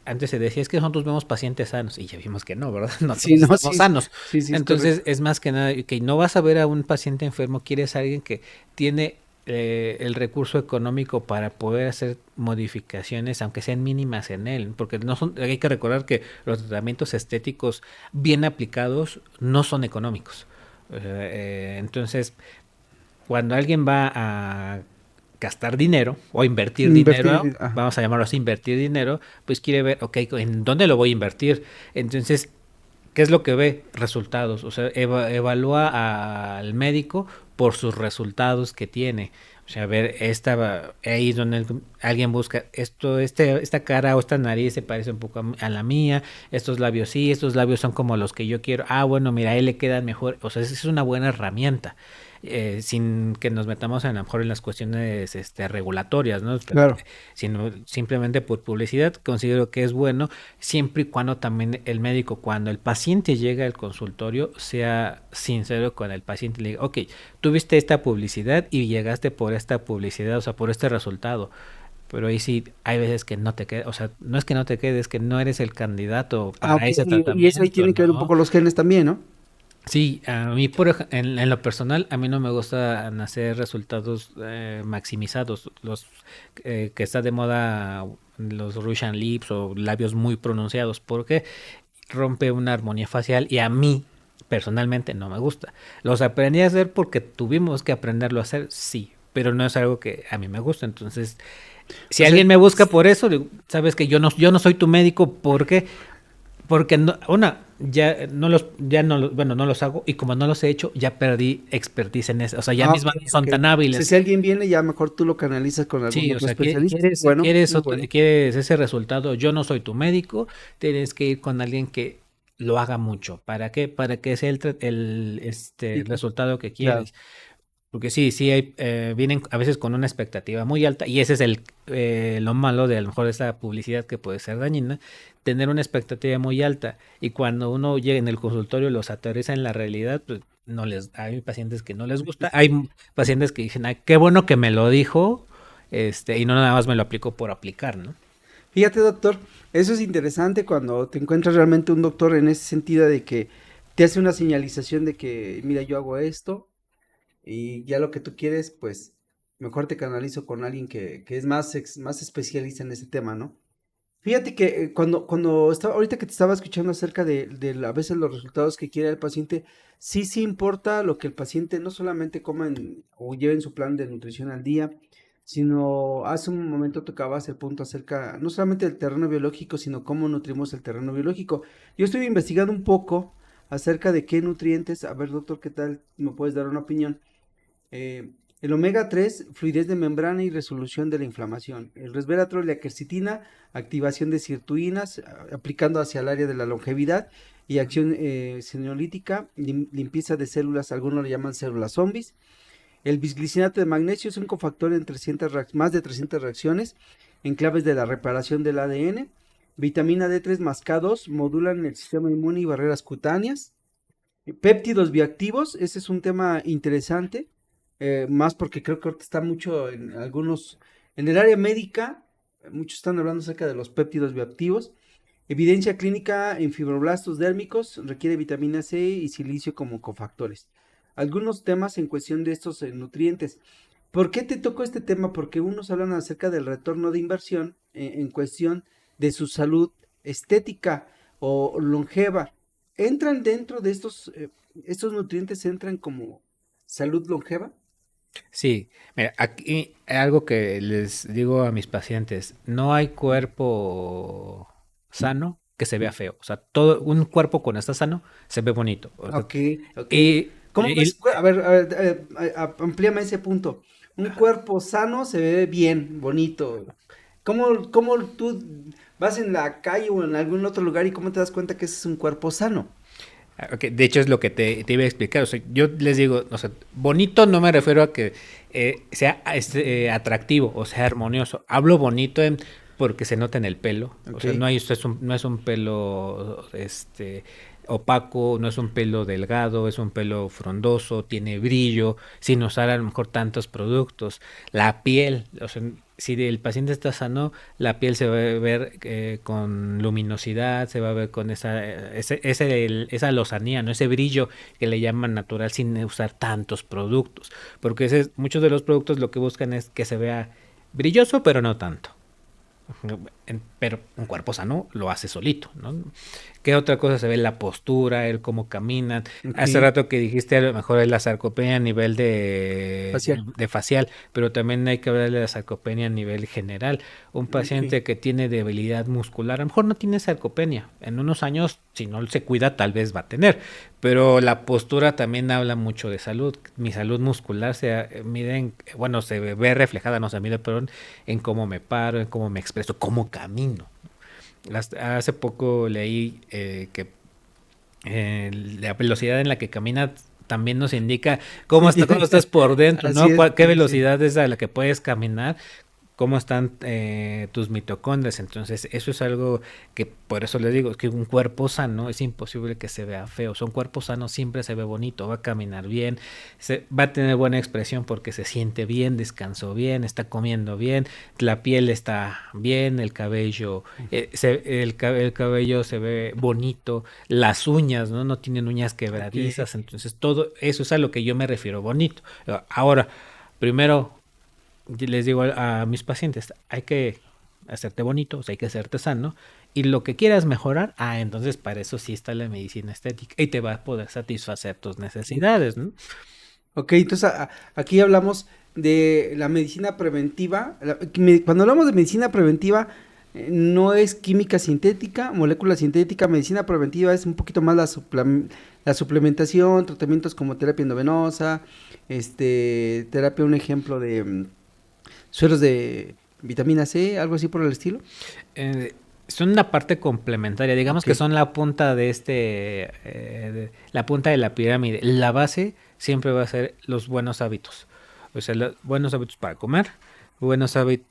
antes se decía, es que nosotros vemos pacientes sanos, y ya vimos que no, ¿verdad? No Sí, todos no, estamos sanos. sí, sí, es Entonces, correcto. es más que nada que no vas a ver a un paciente enfermo, quieres a alguien que tiene el recurso económico para poder hacer modificaciones, aunque sean mínimas en él, porque no son, hay que recordar que los tratamientos estéticos bien aplicados no son económicos. Entonces, cuando alguien va a gastar dinero o invertir dinero, Invertir, ajá. vamos a llamarlo así, invertir dinero, pues quiere ver, ok, ¿en dónde lo voy a invertir? Entonces, ¿qué es lo que ve? Resultados. O sea, evalúa al médico por sus resultados que tiene. O sea, a ver, ahí es donde alguien busca esta cara o esta nariz se parece un poco a la mía, estos labios sí, estos labios son como los que yo quiero. Ah, bueno, mira, a él le quedan mejor. O sea, esa es una buena herramienta. Sin que nos metamos a lo mejor en las cuestiones regulatorias, ¿no? Claro. Sino simplemente por publicidad, considero que es bueno siempre y cuando también el médico, cuando el paciente llega al consultorio, sea sincero con el paciente y le diga, ok, tuviste esta publicidad y llegaste por esta publicidad, o sea, por este resultado. Pero ahí sí, hay veces que no te queda, o sea, no es que no te quedes, es que no eres el candidato Ah, para ok. ese Y eso ahí tratamiento, tiene que ver un ¿no? poco los genes también, ¿no? Sí, a mí en lo personal, a mí no me gusta hacer resultados maximizados, los que está de moda, los Russian lips o labios muy pronunciados, porque rompe una armonía facial y a mí personalmente no me gusta. Los aprendí a hacer porque tuvimos que aprenderlo a hacer, sí, pero no es algo que a mí me gusta. Entonces, si O sea, alguien me busca por eso, digo, sabes que yo no soy tu médico porque no, ya no, bueno, no los hago y como no los he hecho, ya perdí expertise en eso. O sea, ya ah, mis ok, manos ok. son tan O sea, hábiles. si alguien viene, ya mejor tú lo canalizas con algún Sí, o otro sea, especialista. quieres, Bueno, quieres, muy bueno. quieres ese resultado, yo no soy tu médico, tienes que ir con alguien que lo haga mucho. ¿Para qué? Para que sea Sí, el resultado que claro. quieres. Porque sí, sí vienen a veces con una expectativa muy alta y ese es lo malo de a lo mejor esta publicidad que puede ser dañina, tener una expectativa muy alta y cuando uno llega en el consultorio los aterriza en la realidad, pues hay pacientes que no les gusta, hay pacientes que dicen, ay, qué bueno que me lo dijo, y no nada más me lo aplicó por aplicar, ¿no? Fíjate, doctor, eso es interesante cuando te encuentras realmente un doctor en ese sentido de que te hace una señalización de que, mira, yo hago esto y ya lo que tú quieres, pues mejor te canalizo con alguien que es más especialista en ese tema, ¿no? Fíjate que cuando estaba, ahorita que te estaba escuchando acerca de a veces los resultados que quiere el paciente, sí, sí importa lo que el paciente no solamente coma o lleve en su plan de nutrición al día, sino hace un momento tocabas el punto acerca no solamente del terreno biológico, sino cómo nutrimos el terreno biológico. Yo estoy investigando un poco acerca de qué nutrientes, a ver doctor, ¿qué tal? ¿Me puedes dar una opinión? El omega 3, fluidez de membrana y resolución de la inflamación. El resveratrol y la quercetina, activación de sirtuinas, aplicando hacia el área de la longevidad y acción senolítica, limpieza de células, algunos le llaman células zombies. El bisglicinato de magnesio es un cofactor en más de 300 reacciones en claves de la reparación del ADN. Vitamina D3 más K2 modulan el sistema inmune y barreras cutáneas. Péptidos bioactivos, ese es un tema interesante, más porque creo que ahorita está mucho en algunos, en el área médica, muchos están hablando acerca de los péptidos bioactivos. Evidencia clínica en fibroblastos dérmicos, requiere vitamina C y silicio como cofactores. Algunos temas en cuestión de estos nutrientes. ¿Por qué te tocó este tema? Porque unos hablan acerca del retorno de inversión en cuestión de su salud estética o longeva. ¿Entran dentro de estos nutrientes, entran como salud longeva? Sí, mira, aquí algo que les digo a mis pacientes, no hay cuerpo sano que se vea feo. O sea, todo un cuerpo cuando está sano se ve bonito. O sea, Ok, ok. y, ¿Cómo ves? y- A ver, amplíame ese punto. Un cuerpo sano se ve bien, bonito. ¿Cómo tú vas en la calle o en algún otro lugar y cómo te das cuenta que ese es un cuerpo sano? ok, de hecho es lo que te iba a explicar. O sea, yo les digo, o sea, bonito no me refiero a que sea atractivo o sea armonioso. Hablo bonito en porque se nota en el pelo. O sea, Ok. no es un pelo opaco, no es un pelo delgado, es un pelo frondoso, tiene brillo, sin usar a lo mejor tantos productos. La piel, o sea, si el paciente está sano, la piel se va a ver con luminosidad, se va a ver con esa lozanía, ¿no? Ese brillo que le llaman natural sin usar tantos productos. Porque muchos de los productos lo que buscan es que se vea brilloso, pero no tanto. Pero un cuerpo sano lo hace solito, ¿no? ¿Qué otra cosa se ve? La postura, el cómo caminan. Ok. Hace rato que dijiste a lo mejor es la sarcopenia a nivel Facial. de facial, pero también hay que hablar de la sarcopenia a nivel general. Un Ok. paciente que tiene debilidad muscular, a lo mejor no tiene sarcopenia. En unos años, si no se cuida, tal vez va a tener. Pero la postura también habla mucho de salud. Mi salud muscular se ve reflejada, no se mide, perdón, en cómo me paro, en cómo me expreso, cómo camino. Hace poco leí que la velocidad en la que caminas también nos indica Sí, cómo estás por dentro, así ¿no? es, ¿Qué sí, sí, sí. velocidad es a la que puedes caminar? ¿Cómo están tus mitocondrias? Entonces, eso es algo que por eso les digo, que un cuerpo sano es imposible que se vea feo. O sea, un cuerpo sano siempre se ve bonito, va a caminar bien, va a tener buena expresión porque se siente bien, descansó bien, está comiendo bien, la piel está bien, el cabello, el cabello se ve bonito, las uñas, ¿no? No tienen uñas Ok. quebradizas, entonces todo eso es a lo que yo me refiero bonito. Ahora, primero les digo a mis pacientes, hay que hacerte bonito, o sea, hay que hacerte sano, y lo que quieras mejorar, entonces para eso sí está la medicina estética y te va a poder satisfacer tus necesidades, ¿no? Ok, entonces aquí hablamos de la medicina preventiva. Cuando hablamos de medicina preventiva, no es química sintética, molécula sintética. Medicina preventiva es un poquito más la suplementación, tratamientos como terapia endovenosa, terapia, un ejemplo de sueros de vitamina C, algo así por el estilo. Son una parte complementaria, digamos Ok, que son la punta de la punta de la pirámide. La base siempre va a ser los buenos hábitos. O sea, los buenos hábitos para comer, buenos hábitos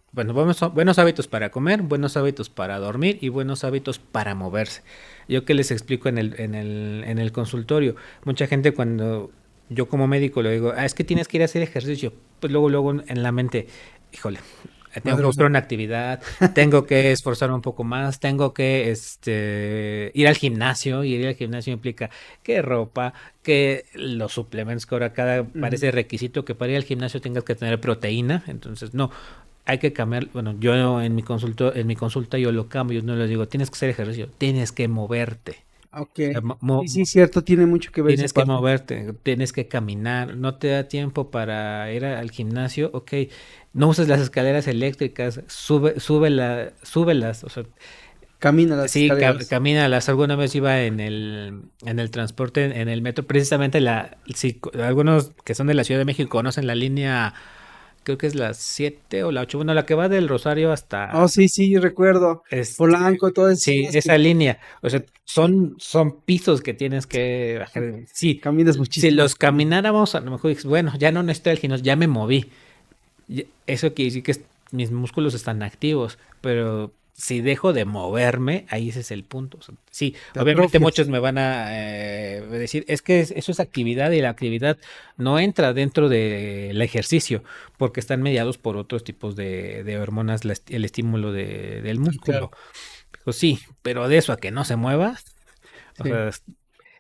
para comer, buenos hábitos para dormir y buenos hábitos para moverse. Yo que les explico en el consultorio, mucha gente cuando yo como médico le digo, es que tienes que ir a hacer ejercicio, pues luego en la mente, híjole, tengo que buscar madruga. una actividad, tengo que esforzarme un poco más, tengo que ir al gimnasio, y ir al gimnasio implica que ropa, que los suplementos, que ahora Ujú. parece requisito que para ir al gimnasio tengas que tener proteína, entonces no, hay que cambiar, bueno, yo en mi consulta yo lo cambio, yo no les digo, tienes que hacer ejercicio, tienes que moverte. Ok, O sea, sí, sí, cierto, tiene mucho que ver esa tienes que parte. moverte, tienes que caminar, no te da tiempo para ir al gimnasio, ok, no uses las escaleras eléctricas, súbelas, o sea, Camina las sí, escaleras. camínalas. Alguna vez iba en el transporte, en el metro, precisamente si algunos que son de la Ciudad de México conocen la línea, creo que es la 7 o la 8, bueno, la que va del Rosario Oh, hasta, sí, sí, recuerdo. este, Polanco, todas esas sí, zonas que esa línea, o sea, son pisos que tienes que bajar. Sí, caminas si muchísimo. los camináramos, a lo mejor dices, bueno, ya no necesito el gimnasio, ya me moví. Eso quiere decir que mis músculos están activos, pero si dejo de moverme, ahí ese es el punto. O sea, sí, Te obviamente atrofias. muchos me van a decir, es que eso es actividad y la actividad no entra dentro del ejercicio porque están mediados por otros tipos de hormonas, el estímulo del Sí, músculo. claro. Pues sí, pero de eso a que no se mueva, o Sí. sea,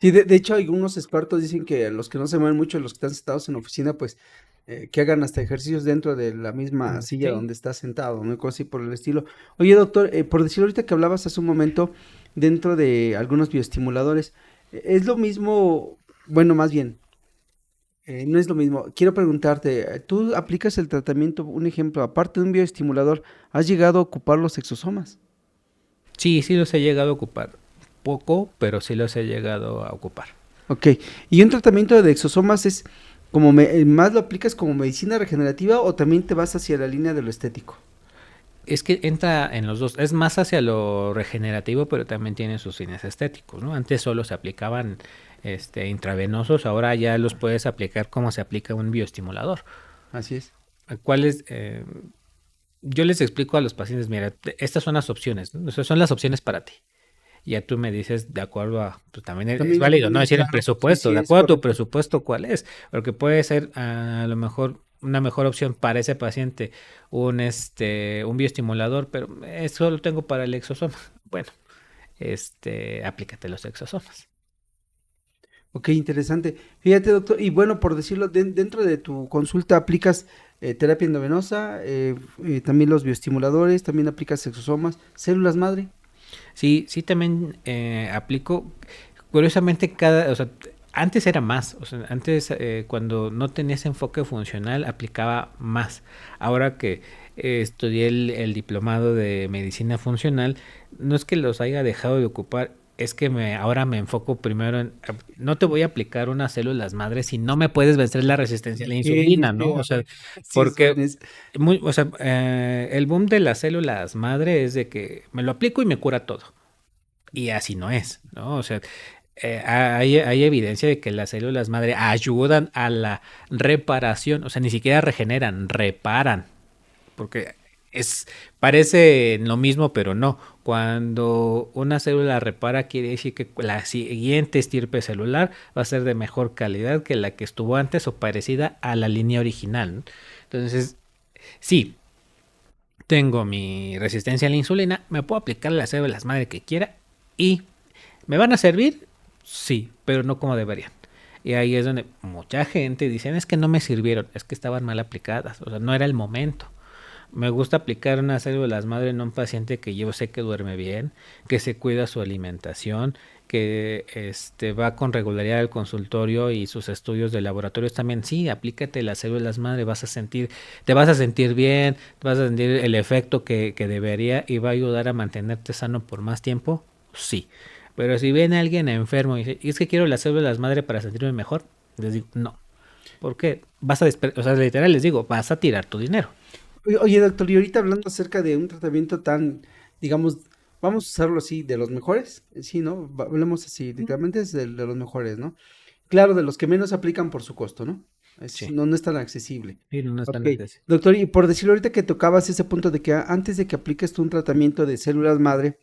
Sí, de hecho, algunos expertos dicen que los que no se mueven mucho, los que están sentados en la oficina, pues que hagan hasta ejercicios dentro de la misma silla sí, donde está sentado, ¿no? Cosas así por el estilo. Oye, doctor, por decir ahorita que hablabas hace un momento dentro de algunos bioestimuladores, ¿es lo mismo? Bueno, más bien, no es lo mismo. Quiero preguntarte, ¿tú aplicas el tratamiento, un ejemplo, aparte de un bioestimulador, has llegado a ocupar los exosomas? sí los he llegado a ocupar. Poco, pero sí los he llegado a ocupar. Ok, y un tratamiento de exosomas es como más lo aplicas como medicina regenerativa o también te vas hacia la línea de lo estético. Es que entra en los dos. Es más hacia lo regenerativo, pero también tiene sus fines estéticos, ¿no? Antes solo se aplicaban intravenosos, ahora ya los puedes aplicar como se aplica un bioestimulador. Así es. ¿Cuál es? yo les explico a los pacientes, mira, estas son las opciones, ¿no? O sea, son las opciones para ti. Ya tú me dices, de acuerdo a, pues también es También, válido, ¿no? Decir el claro, sí, presupuesto, sí, de es acuerdo a tu correcto. presupuesto, ¿cuál es? Porque puede ser a lo mejor una mejor opción para ese paciente un bioestimulador, pero eso lo tengo para el exosoma. Bueno, aplícate los exosomas. Ok, interesante. Fíjate, doctor, y bueno, por decirlo, dentro de tu consulta aplicas terapia endovenosa, también los bioestimuladores, también aplicas exosomas, células madre. Sí, sí también aplico. Curiosamente, o sea, antes era más. O sea, antes cuando no tenía ese enfoque funcional aplicaba más. Ahora que estudié el diplomado de medicina funcional, no es que los haya dejado de ocupar, es que ahora me enfoco primero en, no te voy a aplicar unas células madres si no me puedes vencer la resistencia a la Ok, insulina, ¿no? O ok, sea, sí, es porque bueno, es- o sea, el boom de las células madre es de que me lo aplico y me cura todo. Y así no es, ¿no? O sea, hay evidencia de que las células madre ayudan a la reparación, o sea, ni siquiera regeneran, reparan, porque es, parece lo mismo, pero no. Cuando una célula repara, quiere decir que la siguiente estirpe celular va a ser de mejor calidad que la que estuvo antes o parecida a la línea original, ¿no? Entonces, sí, tengo mi resistencia a la insulina, me puedo aplicar las células madre que quiera y ¿me van a servir? Sí, pero no como deberían. Y ahí es donde mucha gente dice, es que no me sirvieron, es que estaban mal aplicadas, o sea, no era el momento. Me gusta aplicar unas células madre en un paciente que yo sé que duerme bien, que se cuida su alimentación, que va con regularidad al consultorio y sus estudios de laboratorios también. Sí, aplícate las células madre, te vas a sentir bien, te vas a sentir el efecto que debería y va a ayudar a mantenerte sano por más tiempo. Sí. Pero si viene alguien enfermo y dice, es que quiero las células madre para sentirme mejor, les digo, no. ¿Por qué? O sea, literal les digo, vas a tirar tu dinero. Oye, doctor, y ahorita hablando acerca de un tratamiento tan, digamos, vamos a usarlo así, de los mejores, sí, ¿no? Hablemos así, literalmente es de los mejores, ¿no? Claro, de los que menos aplican por su costo, ¿no? Sí. No, no es tan accesible. Sí, no Ok, están accesibles. doctor, y por decirlo ahorita que tocabas ese punto de que antes de que apliques tú un tratamiento de células madre,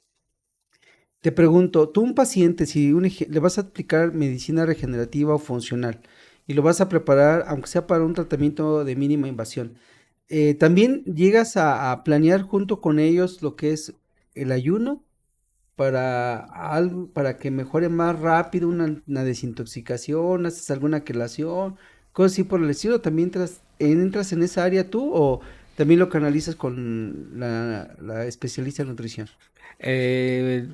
te pregunto, tú un paciente, si le vas a aplicar medicina regenerativa o funcional y lo vas a preparar, aunque sea para un tratamiento de mínima invasión, también llegas a planear junto con ellos lo que es el ayuno para algo, para que mejore más rápido una desintoxicación, haces alguna quelación, cosas así por el estilo. ¿También entras en esa área tú o también lo canalizas con la especialista en nutrición? Eh,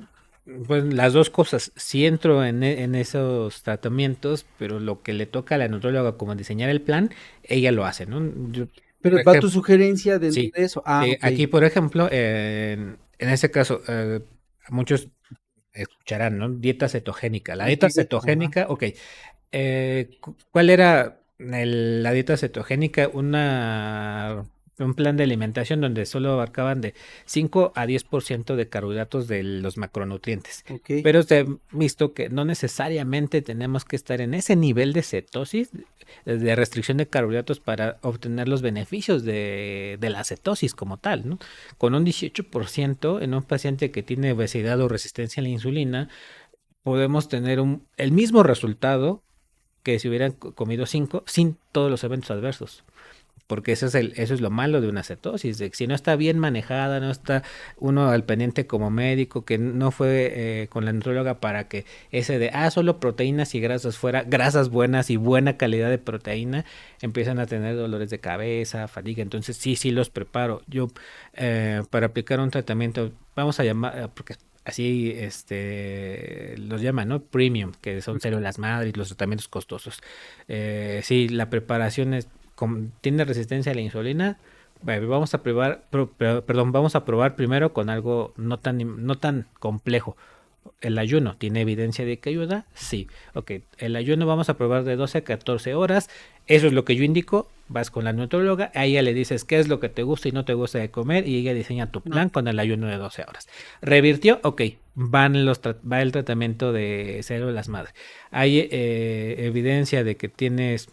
pues las dos cosas. Sí entro en esos tratamientos, pero lo que le toca a la nutróloga como diseñar el plan, ella lo hace, ¿no? Yo, Pero por va tu ejemplo, sugerencia dentro sí, de eso. Ah, sí, ok. aquí por ejemplo, en este caso, muchos escucharán, ¿no? Dieta cetogénica. La dieta Así es, ajá. cetogénica, ok. ¿Cuál era la dieta cetogénica? Un plan de alimentación donde solo abarcaban de 5 a 10% de carbohidratos de los macronutrientes. Ok. Pero se ha visto que no necesariamente tenemos que estar en ese nivel de cetosis, de restricción de carbohidratos para obtener los beneficios de la cetosis como tal, ¿no? Con un 18% en un paciente que tiene obesidad o resistencia a la insulina, podemos tener el mismo resultado que si hubieran comido 5 sin todos los eventos adversos. Porque eso es lo malo de una cetosis, de que si no está bien manejada, no está uno al pendiente como médico, que no fue con la nutróloga para que ese de, solo proteínas y grasas fuera, grasas buenas y buena calidad de proteína, empiezan a tener dolores de cabeza, fatiga. Entonces sí los preparo. Yo para aplicar un tratamiento, vamos a llamar, porque así los llaman, ¿no? Premium, que son células madre y los tratamientos costosos. Sí, la preparación tiene resistencia a la insulina. Vamos a vamos a probar primero con algo no tan complejo. El ayuno, ¿tiene evidencia de que ayuda? Sí. Ok, el ayuno vamos a probar de 12 a 14 horas. Eso es lo que yo indico. Vas con la nutróloga, a ella le dices qué es lo que te gusta y no te gusta de comer y ella diseña tu No. plan con el ayuno de 12 horas. ¿Revirtió? Ok, va el tratamiento de células madre. Hay evidencia de que tienes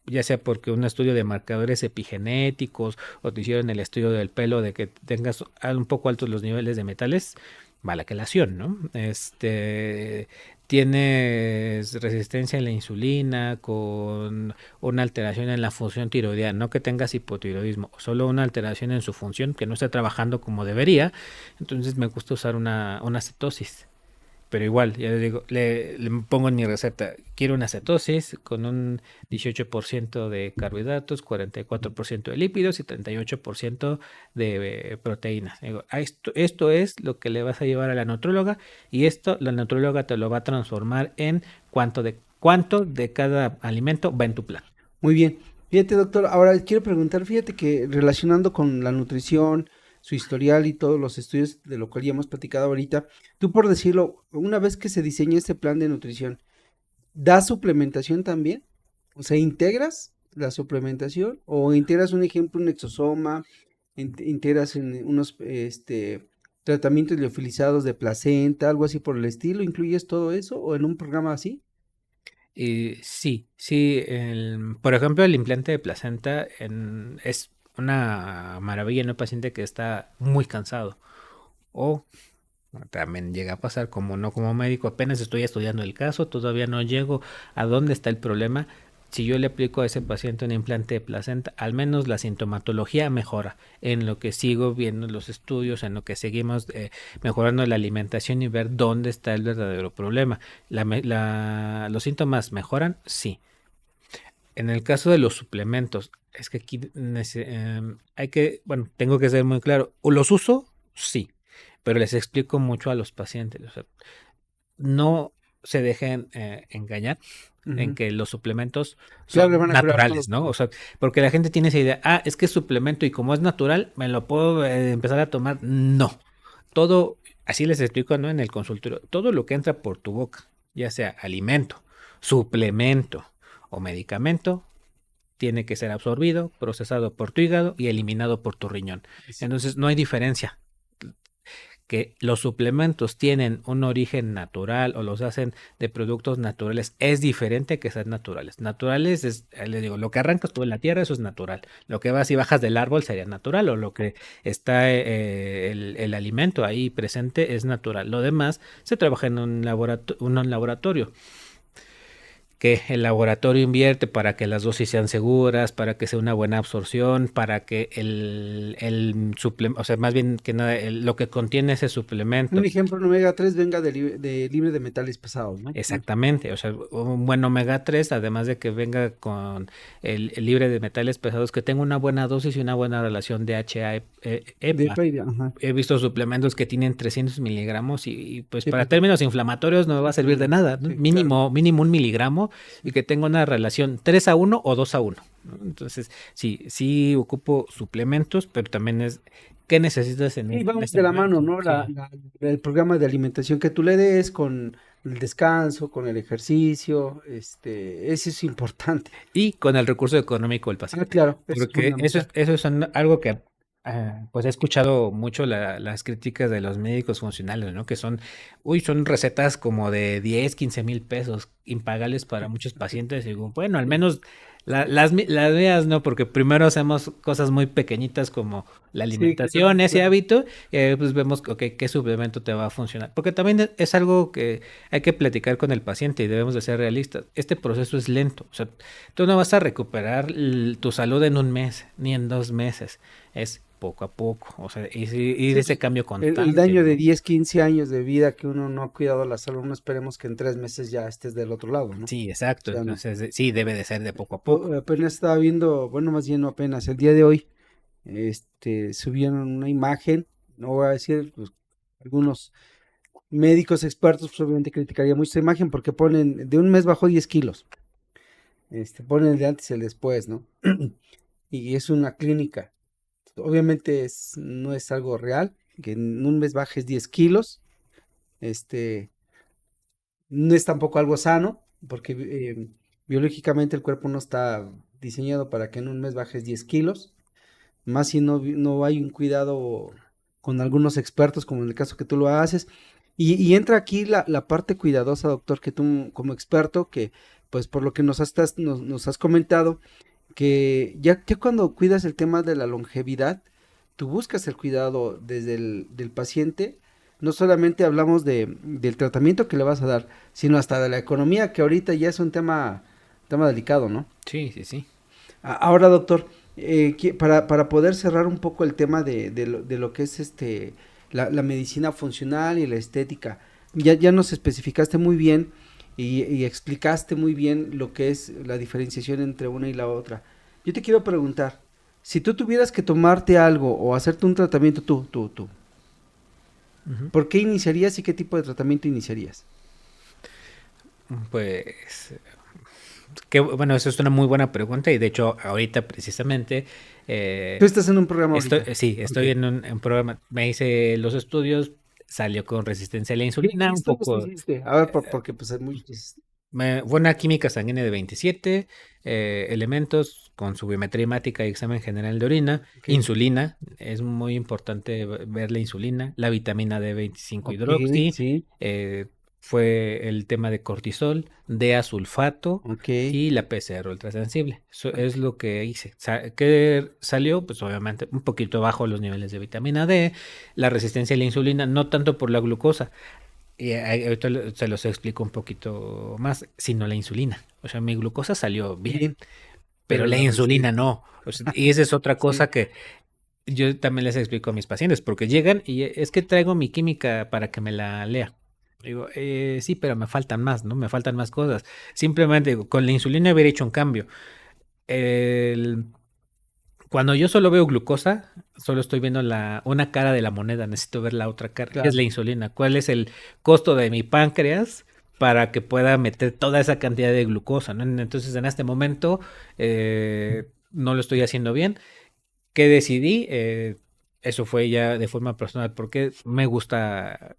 ya sea porque un estudio de marcadores epigenéticos o te hicieron el estudio del pelo de que tengas un poco altos los niveles de metales, va la quelación, ¿no? Tienes resistencia a la insulina con una alteración en la función tiroideana, no que tengas hipotiroidismo, solo una alteración en su función que no está trabajando como debería, entonces me gusta usar una cetosis. Pero igual, ya le digo, le pongo en mi receta, quiero una cetosis con un 18% de carbohidratos, 44% de lípidos y 38% de proteínas. Digo, esto es lo que le vas a llevar a la nutróloga y esto la nutróloga te lo va a transformar en cuánto de cada alimento va en tu plan. Muy bien. Fíjate, doctor, ahora quiero preguntar, fíjate que relacionando con la nutrición, su historial y todos los estudios de lo cual ya hemos platicado ahorita, tú por decirlo, una vez que se diseña este plan de nutrición, ¿das suplementación también? O sea, ¿integras la suplementación o integras un ejemplo, un exosoma, integras en unos tratamientos liofilizados de placenta, algo así por el estilo? ¿Incluyes todo eso o en un programa así? Sí, por ejemplo, el implante de placenta es una maravilla en un paciente que está muy cansado. O también llega a pasar como no como médico, apenas estoy estudiando el caso, todavía no llego a dónde está el problema. Si yo le aplico a ese paciente un implante de placenta, al menos la sintomatología mejora. En lo que sigo viendo los estudios, en lo que seguimos mejorando la alimentación y ver dónde está el verdadero problema. ¿Los síntomas mejoran? Sí. En el caso de los suplementos, es que aquí tengo que ser muy claro. ¿Los uso? Sí, pero les explico mucho a los pacientes. O sea, no se dejen engañar en que los suplementos Claro, le son van a curar todo. naturales, ¿no? O sea, porque la gente tiene esa idea, es que es suplemento y como es natural, me lo puedo empezar a tomar. No, todo, así les explico, ¿no? En el consultorio, todo lo que entra por tu boca, ya sea alimento, suplemento o medicamento, tiene que ser absorbido, procesado por tu hígado y eliminado por tu riñón. Entonces, no hay diferencia. Que los suplementos tienen un origen natural o los hacen de productos naturales es diferente que ser naturales. Naturales les digo, lo que arrancas tú en la tierra, eso es natural. Lo que vas y bajas del árbol sería natural, o lo que está el alimento ahí presente es natural. Lo demás se trabaja en un laboratorio. Que el laboratorio invierte para que las dosis sean seguras, para que sea una buena absorción, para que el suplemento, o sea, más bien que nada, lo que contiene ese suplemento. Un ejemplo, un omega 3 venga libre de metales pesados, ¿no? Exactamente, o sea, un buen omega 3, además de que venga con el libre de metales pesados, que tenga una buena dosis y una buena relación de DHA-EPA. Ajá. He visto suplementos que tienen 300 miligramos y pues Sí, para pues. términos inflamatorios no me va a servir de nada, ¿no? Sí, Mínimo 1 miligramo y que tenga una relación 3-1 o 2-1, ¿no? Entonces, sí ocupo suplementos, pero también es qué necesitas en Y vamos este de la momento. mano, ¿no? Sí. El programa de alimentación que tú le des con el descanso, con el ejercicio, eso es importante. Y con el recurso económico del Ah, paciente. claro, eso es Porque fundamental. eso es algo que pues he escuchado mucho las críticas de los médicos funcionales, ¿no? Que son recetas como de 10, 15 mil pesos, impagables para muchos pacientes. Y digo, bueno, al menos las veas, ¿no? Porque primero hacemos cosas muy pequeñitas como la Sí, claro, alimentación, ese claro. hábito, pues vemos, ok, qué suplemento te va a funcionar. Porque también es algo que hay que platicar con el paciente y debemos de ser realistas. Este proceso es lento. O sea, tú no vas a recuperar tu salud en un mes, ni en 2 meses. Es poco a poco. O sea, ir Sí, ese pues, cambio el constante, daño de ¿no? 10, 15 años de vida que uno no ha cuidado la salud, no esperemos que en 3 meses ya estés del otro lado, ¿no? O Sí, exacto. sea, no. Entonces, sí, debe de ser de poco a poco. Apenas estaba viendo, bueno, más bien no apenas, el día de hoy, subieron una imagen, no voy a decir, pues, algunos médicos expertos, pues obviamente criticaría mucho esta imagen porque ponen, de un mes bajó 10 kilos, ponen el de antes y el después, ¿no? Y es una clínica. Obviamente no es algo real, que en un mes bajes 10 kilos, este, no es tampoco algo sano, porque biológicamente el cuerpo no está diseñado para que en un mes bajes 10 kilos, más si no hay un cuidado con algunos expertos, como en el caso que tú lo haces. Y entra aquí la parte cuidadosa, doctor, que tú como experto, que pues por lo que nos has comentado, que ya cuando cuidas el tema de la longevidad, tú buscas el cuidado desde el del paciente. No solamente hablamos del tratamiento que le vas a dar, sino hasta de la economía, que ahorita ya es un tema delicado, ¿no? Sí, sí, sí. Ahora, doctor, para poder cerrar un poco el tema de lo que es la medicina funcional y la estética, ya nos especificaste muy bien y explicaste muy bien lo que es la diferenciación entre una y la otra. Yo te quiero preguntar, si tú tuvieras que tomarte algo o hacerte un tratamiento tú, Ujú. ¿por qué iniciarías y qué tipo de tratamiento iniciarías? Pues, bueno, eso es una muy buena pregunta y de hecho ahorita precisamente Tú eh, estás en un programa estoy, ahorita. sí, Ok. estoy en un programa, me hice los estudios, salió con resistencia a la ¿Qué insulina, un estudios poco, hiciste? A ver, porque pues hay muchos. fue una química sanguínea de 27 elementos con su biometría hemática y examen general de orina, Ok, insulina, es muy importante ver la insulina, la vitamina D25 ok, hidroxi, sí, eh, fue el tema de cortisol, DEA sulfato ok, y la PCR ultrasensible. Eso es lo que hice. ¿Qué salió? Pues obviamente un poquito bajo los niveles de vitamina D, la resistencia a la insulina, no tanto por la glucosa, y ahorita se los explico un poquito más, sino la insulina. O sea, mi glucosa salió bien, bien, pero pero la la insulina resistencia, no. O sea, y esa es otra sí, cosa que yo también les explico a mis pacientes, porque llegan y es que traigo mi química para que me la lea. Digo, sí, pero me faltan más, ¿no? Me faltan más cosas. Simplemente digo, con la insulina hubiera hecho un cambio. El- Cuando yo solo veo glucosa, solo estoy viendo una cara de la moneda, necesito ver la otra cara, que es claro. la insulina. ¿Cuál es el costo de mi páncreas para que pueda meter toda esa cantidad de glucosa? ¿No? Entonces, en este momento, no lo estoy haciendo bien. ¿Qué decidí? Eso fue ya de forma personal, porque me gusta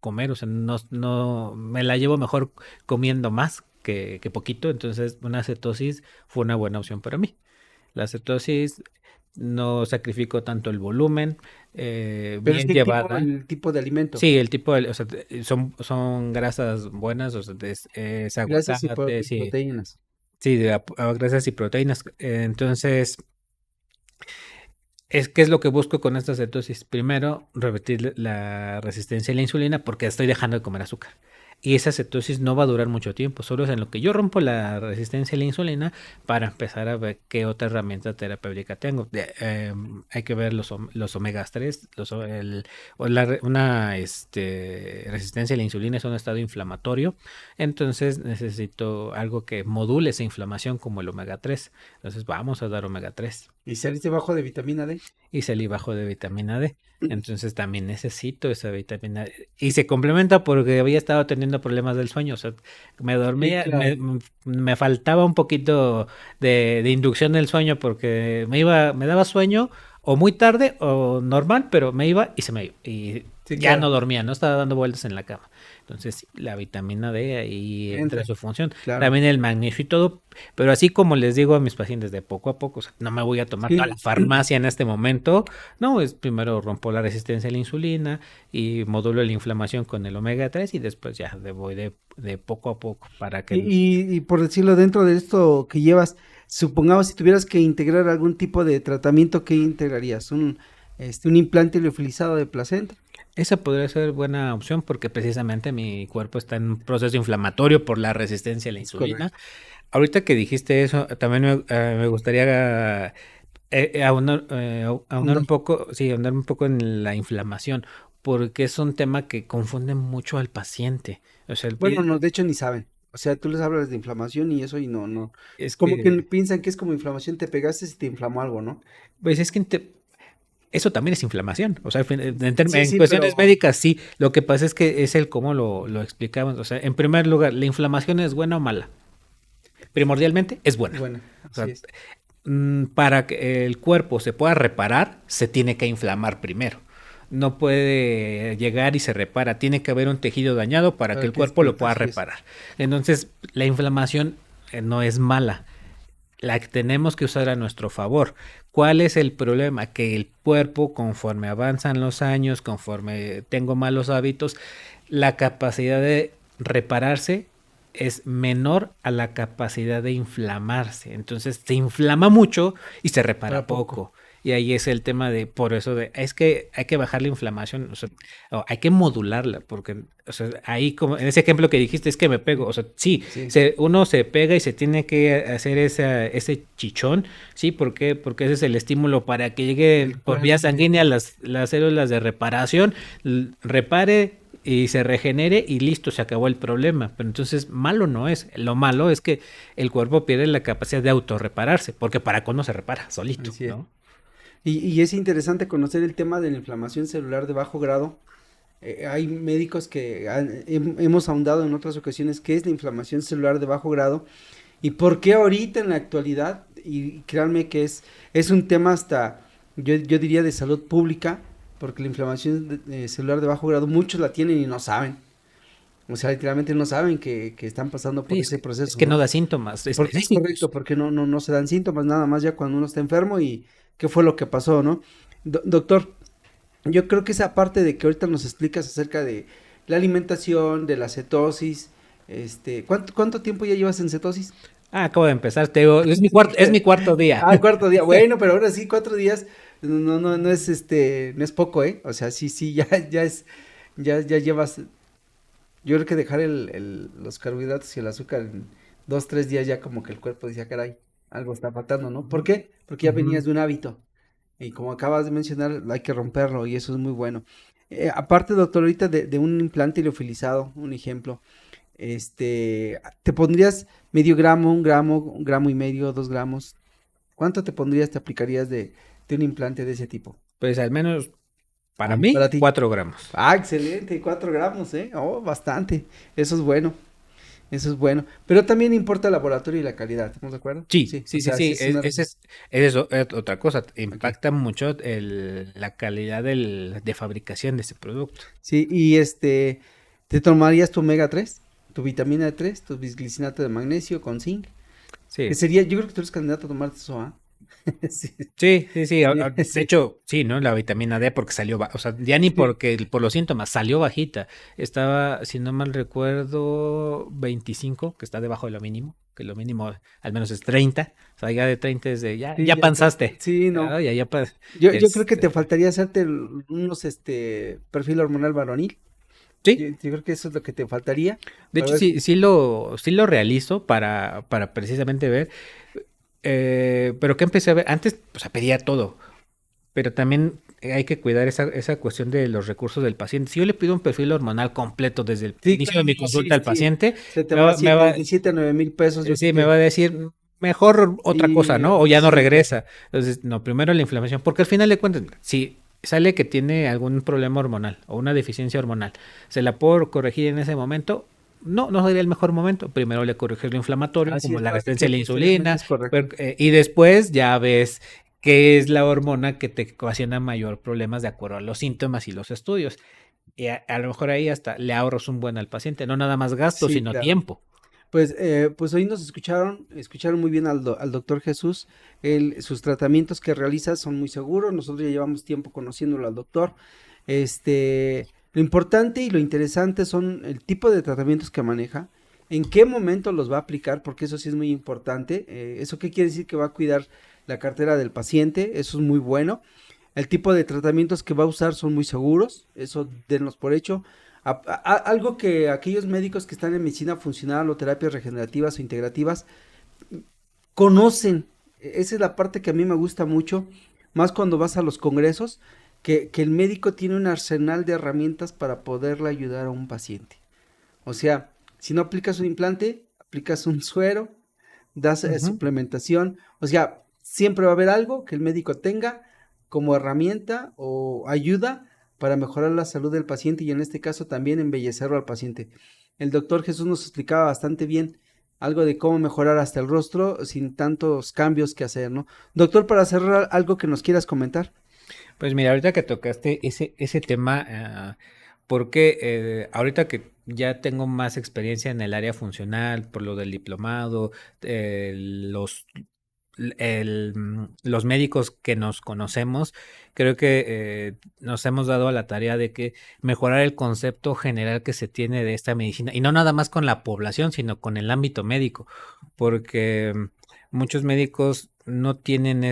comer, o sea, no, me la llevo mejor comiendo más que poquito, entonces una cetosis fue una buena opción para mí. La cetosis no sacrificó tanto el volumen, Pero es bien que llevada. el tipo de alimento. Sí, el tipo de, o sea, son grasas buenas, o sea, es Grasas aguacate, y sí, proteínas. sí, grasas y proteínas. Entonces, ¿qué es lo que busco con esta cetosis? Primero, revertir la resistencia a la insulina porque estoy dejando de comer azúcar. Y esa cetosis no va a durar mucho tiempo, solo es en lo que yo rompo la resistencia a la insulina para empezar a ver qué otra herramienta terapéutica tengo. Hay que ver los omegas 3, resistencia a la insulina es un estado inflamatorio, entonces necesito algo que module esa inflamación como el omega 3. Entonces vamos a dar omega 3 ¿Y saliste bajo de vitamina D? y salí bajo de vitamina D. Entonces también necesito esa vitamina D. Y se complementa porque había estado teniendo problemas del sueño. O sea, me Sí, dormía, claro. me faltaba un poquito de inducción del sueño porque me daba sueño o muy tarde o normal, pero me iba y se me iba. Y Sí, ya no claro. dormía, no estaba dando vueltas en la cama. Entonces, la vitamina D ahí entra Entra, en su función. claro. También el magnesio y todo, pero así como les digo a mis pacientes de poco a poco, o sea, no me voy a tomar toda Sí. la farmacia en este momento. No, es primero rompo la resistencia a la insulina y modulo la inflamación con el omega 3 y después ya voy de poco a poco para que... Y por decirlo, dentro de esto que llevas, supongamos si tuvieras que integrar algún tipo de tratamiento, ¿qué integrarías? Un implante liofilizado de placenta. Esa podría ser buena opción porque precisamente mi cuerpo está en un proceso inflamatorio por la resistencia a la Es insulina. correcto. Ahorita que dijiste eso, también me gustaría ahondar Onda. un poco, sí, ahondar un poco en la inflamación, porque es un tema que confunde mucho al paciente. O sea, Bueno, no, de hecho ni saben. O sea, tú les hablas de inflamación y eso y no. es Como que que, piensan que es como inflamación, te pegaste si te inflamó algo, ¿no? pues es que eso también es inflamación. O sea, Sí, en sí, cuestiones pero médicas sí. Lo que pasa es que es el cómo lo explicamos. O sea, en primer lugar, ¿la inflamación es buena o mala? Primordialmente es buena. bueno, O así sea, es. para que el cuerpo se pueda reparar, se tiene que inflamar primero. No puede llegar y se repara. Tiene que haber un tejido dañado para que Para el que cuerpo lo pueda así es. reparar. Entonces, la inflamación no es mala. La que tenemos que usar a nuestro favor. ¿Cuál es el problema? Que el cuerpo, conforme avanzan los años, conforme tengo malos hábitos, la capacidad de repararse es menor a la capacidad de inflamarse. Entonces se inflama mucho y se repara Para poco. poco. Y ahí es el tema de, por eso de, es que hay que bajar la inflamación, o sea, o hay que modularla, porque, o sea, ahí como en ese ejemplo que dijiste, es que me pego, o sea, sí, Sí. uno se pega y se tiene que hacer ese chichón, ¿sí? ¿Por qué? Porque ese es el estímulo para que llegue por vía sanguínea las células de reparación, repare y se regenere y listo, se acabó el problema. Pero entonces malo no es. Lo malo es que el cuerpo pierde la capacidad de autorrepararse, porque para cuándo se repara solito, Así es. ¿no? Y es interesante conocer el tema de la inflamación celular de bajo grado. Hay médicos que hemos ahondado en otras ocasiones qué es la inflamación celular de bajo grado y por qué ahorita en la actualidad, y créanme que es un tema hasta, yo diría de salud pública, porque la inflamación celular de bajo grado muchos la tienen y no saben. O sea, literalmente no saben que están pasando por Sí, ese es proceso, que no ¿no? da síntomas Es correcto, específicos. porque no se dan síntomas, nada más ya cuando uno está enfermo y qué fue lo que pasó, ¿no? Doctor, yo creo que esa parte de que ahorita nos explicas acerca de la alimentación, de la cetosis, ¿cuánto tiempo ya llevas en cetosis? Acabo de empezar, te digo, es mi cuarto día. Ah, cuarto día. Bueno, pero ahora sí, 4 días, no es no es poco, ¿eh? O sea, sí, ya llevas, yo creo que dejar los carbohidratos y el azúcar en 2, 3 días ya como que el cuerpo decía, caray, algo está faltando, ¿no? ¿Por qué? Porque ya Ujú. venías de un hábito. Y como acabas de mencionar, hay que romperlo y eso es muy bueno. Aparte, doctor, ahorita de un implante liofilizado, un ejemplo, ¿te pondrías medio gramo, 1 gramo, 1,5 gramos, 2 gramos? ¿Cuánto te pondrías, te aplicarías de un implante de ese tipo? Pues al menos para mí, Para ti. 4 gramos. Ah, excelente, 4 gramos, ¿eh? Oh, bastante. Eso es bueno, eso es bueno. Pero también importa el laboratorio y la calidad, ¿estamos de acuerdo? Sí, Sí, o sí, sí, sea, sí sí, es una... es eso, es otra cosa, Ok. impacta mucho la calidad de fabricación de ese producto. Sí, y ¿te tomarías tu omega 3, tu vitamina D3, tu bisglicinato de magnesio con zinc? Que Sí, sería, yo creo que tú eres candidato a tomarte eso, ¿ah? Sí, sí, sí, sí, de sí, hecho, sí, ¿no? La vitamina D porque salió, o sea, ya ni sí. porque por los síntomas, salió bajita. Estaba, si no mal recuerdo, 25, que está debajo de lo mínimo, que lo mínimo al menos es 30. O sea, ya de 30 es de, Sí, ya ya está. panzaste. Sí, no. Ah, Yo creo que te este, faltaría hacerte unos, perfil hormonal varonil. Yo sí. creo que eso es lo que te faltaría De para hecho, ver. sí lo realizo para precisamente ver. Pero que empecé a ver, antes, pues, pedía todo, pero también hay que cuidar esa cuestión de los recursos del paciente. Si yo le pido un perfil hormonal completo desde el Sí, inicio de claro, mi sí, consulta al sí. paciente, Se te me va va, me va, de 7 a 9,000 pesos, yo creo sí, me va que. a decir, mejor otra cosa, Y ¿no? O ya no sí, regresa. Entonces, no, primero la inflamación, porque al final de cuentas, si sale que tiene algún problema hormonal o una deficiencia hormonal, ¿se la puedo corregir en ese momento? No, no sería el mejor momento. Primero le corriges lo inflamatorio, así como es, la para resistencia que a la posteriormente insulina, es correcto. y después ya ves qué es la hormona que te ocasiona mayor problemas de acuerdo a los síntomas y los estudios. Y a lo mejor ahí hasta le ahorras un buen al paciente, no nada más gasto, Sí, sino claro. tiempo. Pues hoy nos escucharon muy bien al doctor Jesús. Sus tratamientos que realiza son muy seguros. Nosotros ya llevamos tiempo conociéndolo al doctor. Lo importante y lo interesante son el tipo de tratamientos que maneja, en qué momento los va a aplicar, porque eso sí es muy importante. ¿Eso qué quiere decir? Que va a cuidar la cartera del paciente, eso es muy bueno. El tipo de tratamientos que va a usar son muy seguros, eso denlos por hecho. Algo que aquellos médicos que están en medicina funcional o terapias regenerativas o integrativas conocen, esa es la parte que a mí me gusta mucho, más cuando vas a los congresos, que el médico tiene un arsenal de herramientas para poderle ayudar a un paciente. O sea, si no aplicas un implante, aplicas un suero, das Ujú. suplementación, o sea, siempre va a haber algo que el médico tenga como herramienta o ayuda para mejorar la salud del paciente y en este caso también embellecerlo al paciente. El doctor Jesús nos explicaba bastante bien algo de cómo mejorar hasta el rostro sin tantos cambios que hacer, ¿no? Doctor, para cerrar, algo que nos quieras comentar. Pues mira, ahorita que tocaste ese tema, porque ahorita que ya tengo más experiencia en el área funcional, por lo del diplomado, los los médicos que nos conocemos, creo que nos hemos dado a la tarea de que mejorar el concepto general que se tiene de esta medicina, y no nada más con la población, sino con el ámbito médico, porque muchos médicos no tienen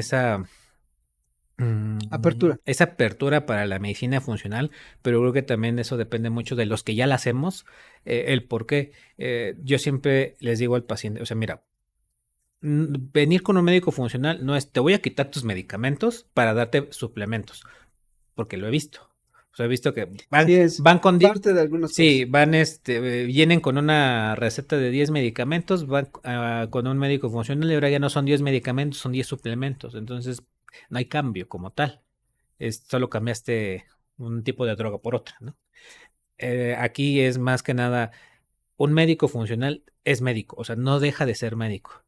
Apertura. esa apertura para la medicina funcional, pero creo que también eso depende mucho de los que ya la hacemos, el por qué. Yo siempre les digo al paciente, o sea, mira, venir con un médico funcional no es te voy a quitar tus medicamentos para darte suplementos, porque lo he visto. O sea, he visto que Sí, es van con parte de algunas sí, cosas. van vienen con una receta de 10 medicamentos, van con un médico funcional y ahora ya no son 10 medicamentos, son 10 suplementos. Entonces, no hay cambio como tal. Solo cambiaste un tipo de droga por otra, ¿no? Aquí es más que nada, un médico funcional es médico, o sea, no deja de ser médico.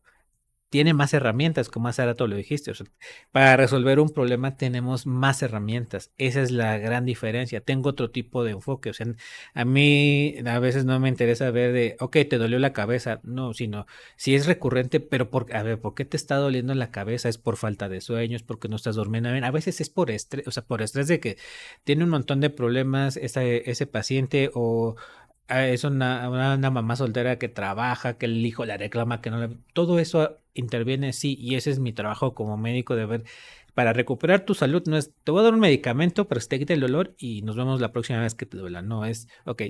Tiene más herramientas, como hace rato lo dijiste. O sea, para resolver un problema tenemos más herramientas. Esa es la gran diferencia. Tengo otro tipo de enfoque. O sea, a mí a veces no me interesa ver de, ok, te dolió la cabeza. No, sino si es recurrente, pero a ver, ¿por qué te está doliendo la cabeza? ¿Es por falta de sueño? ¿Es porque no estás durmiendo bien? A veces es por estrés, o sea, por estrés de que tiene un montón de problemas ese paciente o es una mamá soltera que trabaja, que el hijo la reclama, que no le... Todo eso interviene, sí, y ese es mi trabajo como médico de ver, para recuperar tu salud, no es, te voy a dar un medicamento para que te quite el dolor y nos vemos la próxima vez que te duela, no, es, ok,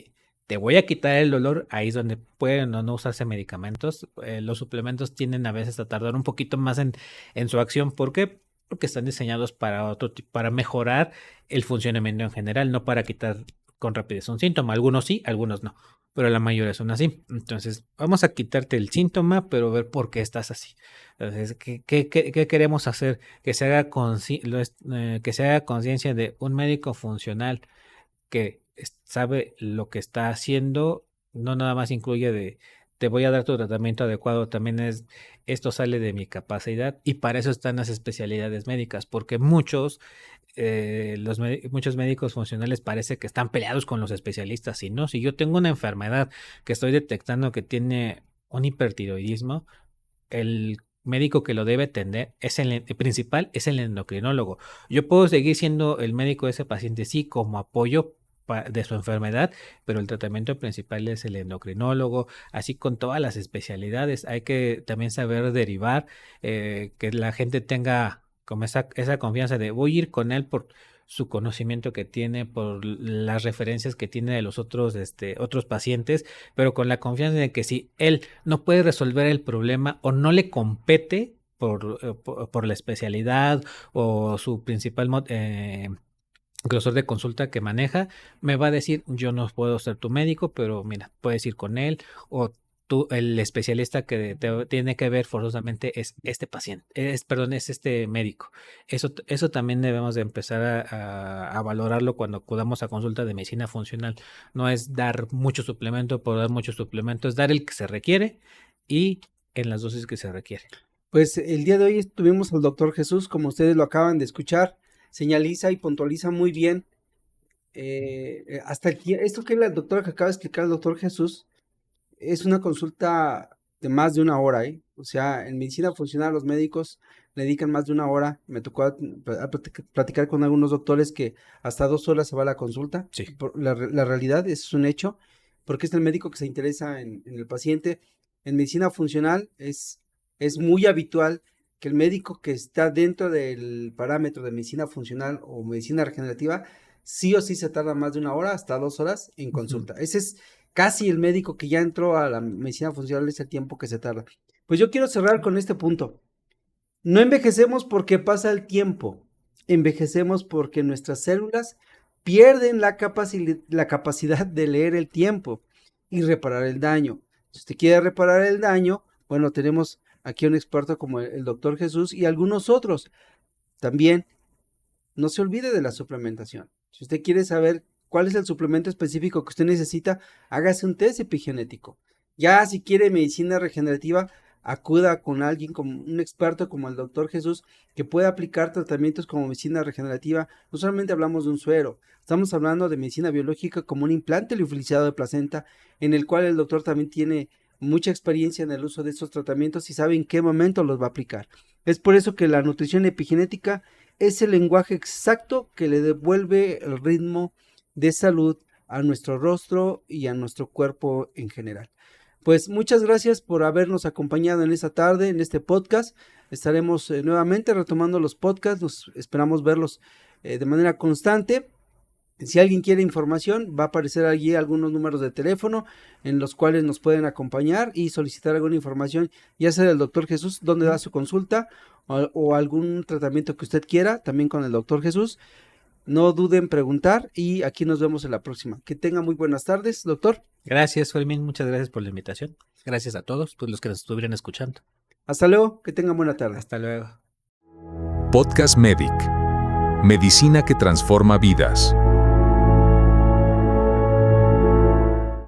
te voy a quitar el dolor, ahí es donde pueden o no usarse medicamentos, los suplementos tienden a veces a tardar un poquito más en su acción, ¿por qué? Porque están diseñados para para mejorar el funcionamiento en general, no para quitar con rapidez un síntoma. Algunos sí, algunos no, pero la mayoría son así. Entonces, vamos a quitarte el síntoma, pero ver por qué estás así. Entonces, ¿qué queremos hacer? Que se haga que se haga conciencia de un médico funcional que sabe lo que está haciendo, no nada más incluye de te voy a dar tu tratamiento adecuado, también es esto sale de mi capacidad y para eso están las especialidades médicas, porque muchos médicos funcionales parece que están peleados con los especialistas. Y no, si yo tengo una enfermedad que estoy detectando que tiene un hipertiroidismo, el médico que lo debe atender el principal es el endocrinólogo. Yo puedo seguir siendo el médico de ese paciente, sí, como apoyo de su enfermedad, pero el tratamiento principal es el endocrinólogo, así con todas las especialidades. Hay que también saber derivar, que la gente tenga como esa confianza de voy a ir con él por su conocimiento que tiene, por las referencias que tiene de los otros pacientes, pero con la confianza de que si él no puede resolver el problema o no le compete por la especialidad o su principal grosor de consulta que maneja, me va a decir, yo no puedo ser tu médico, pero mira, puedes ir con él, o tú, el especialista que tiene que ver forzosamente es este paciente, perdón, es este médico. Eso también debemos de empezar a valorarlo cuando acudamos a consulta de medicina funcional. No es dar mucho suplemento por dar mucho suplemento, es dar el que se requiere y en las dosis que se requiere. Pues el día de hoy tuvimos al doctor Jesús, como ustedes lo acaban de escuchar, señaliza y puntualiza muy bien esto que el doctor que acaba de explicar el doctor Jesús es una consulta de más de una hora, ¿eh? O sea, en medicina funcional los médicos le dedican más de una hora. Me tocó platicar con algunos doctores que hasta 2 horas se va la consulta. Sí. La realidad es un hecho, porque es el médico que se interesa en el paciente. En medicina funcional es muy habitual que el médico que está dentro del parámetro de medicina funcional o medicina regenerativa, sí o sí se tarda más de una hora, hasta 2 horas en consulta. Ese es casi el médico que ya entró a la medicina funcional, es el tiempo que se tarda. Pues yo quiero cerrar con este punto. No envejecemos porque pasa el tiempo, envejecemos porque nuestras células pierden la capacidad de leer el tiempo y reparar el daño. Si usted quiere reparar el daño, bueno, tenemos aquí un experto como el doctor Jesús y algunos otros. También no se olvide de la suplementación. Si usted quiere saber cuál es el suplemento específico que usted necesita, hágase un test epigenético. Ya si quiere medicina regenerativa, acuda con alguien, como un experto como el doctor Jesús, que pueda aplicar tratamientos como medicina regenerativa. No solamente hablamos de un suero, estamos hablando de medicina biológica como un implante liofilizado de placenta, en el cual el doctor también tiene mucha experiencia en el uso de estos tratamientos y sabe en qué momento los va a aplicar. Es por eso que la nutrición epigenética es el lenguaje exacto que le devuelve el ritmo de salud a nuestro rostro y a nuestro cuerpo en general. Pues muchas gracias por habernos acompañado en esta tarde, en este podcast. Estaremos nuevamente retomando los podcasts, esperamos verlos de manera constante. Si alguien quiere información, va a aparecer allí algunos números de teléfono en los cuales nos pueden acompañar y solicitar alguna información, ya sea del Dr. Jesús, donde da su consulta o algún tratamiento que usted quiera, también con el Dr. Jesús. No duden en preguntar y aquí nos vemos en la próxima. Que tenga muy buenas tardes, doctor. Gracias, Fermín. Muchas gracias por la invitación. Gracias a todos los que nos estuvieron escuchando. Hasta luego. Que tengan buena tarde. Hasta luego. Podcast Medic. Medicina que transforma vidas.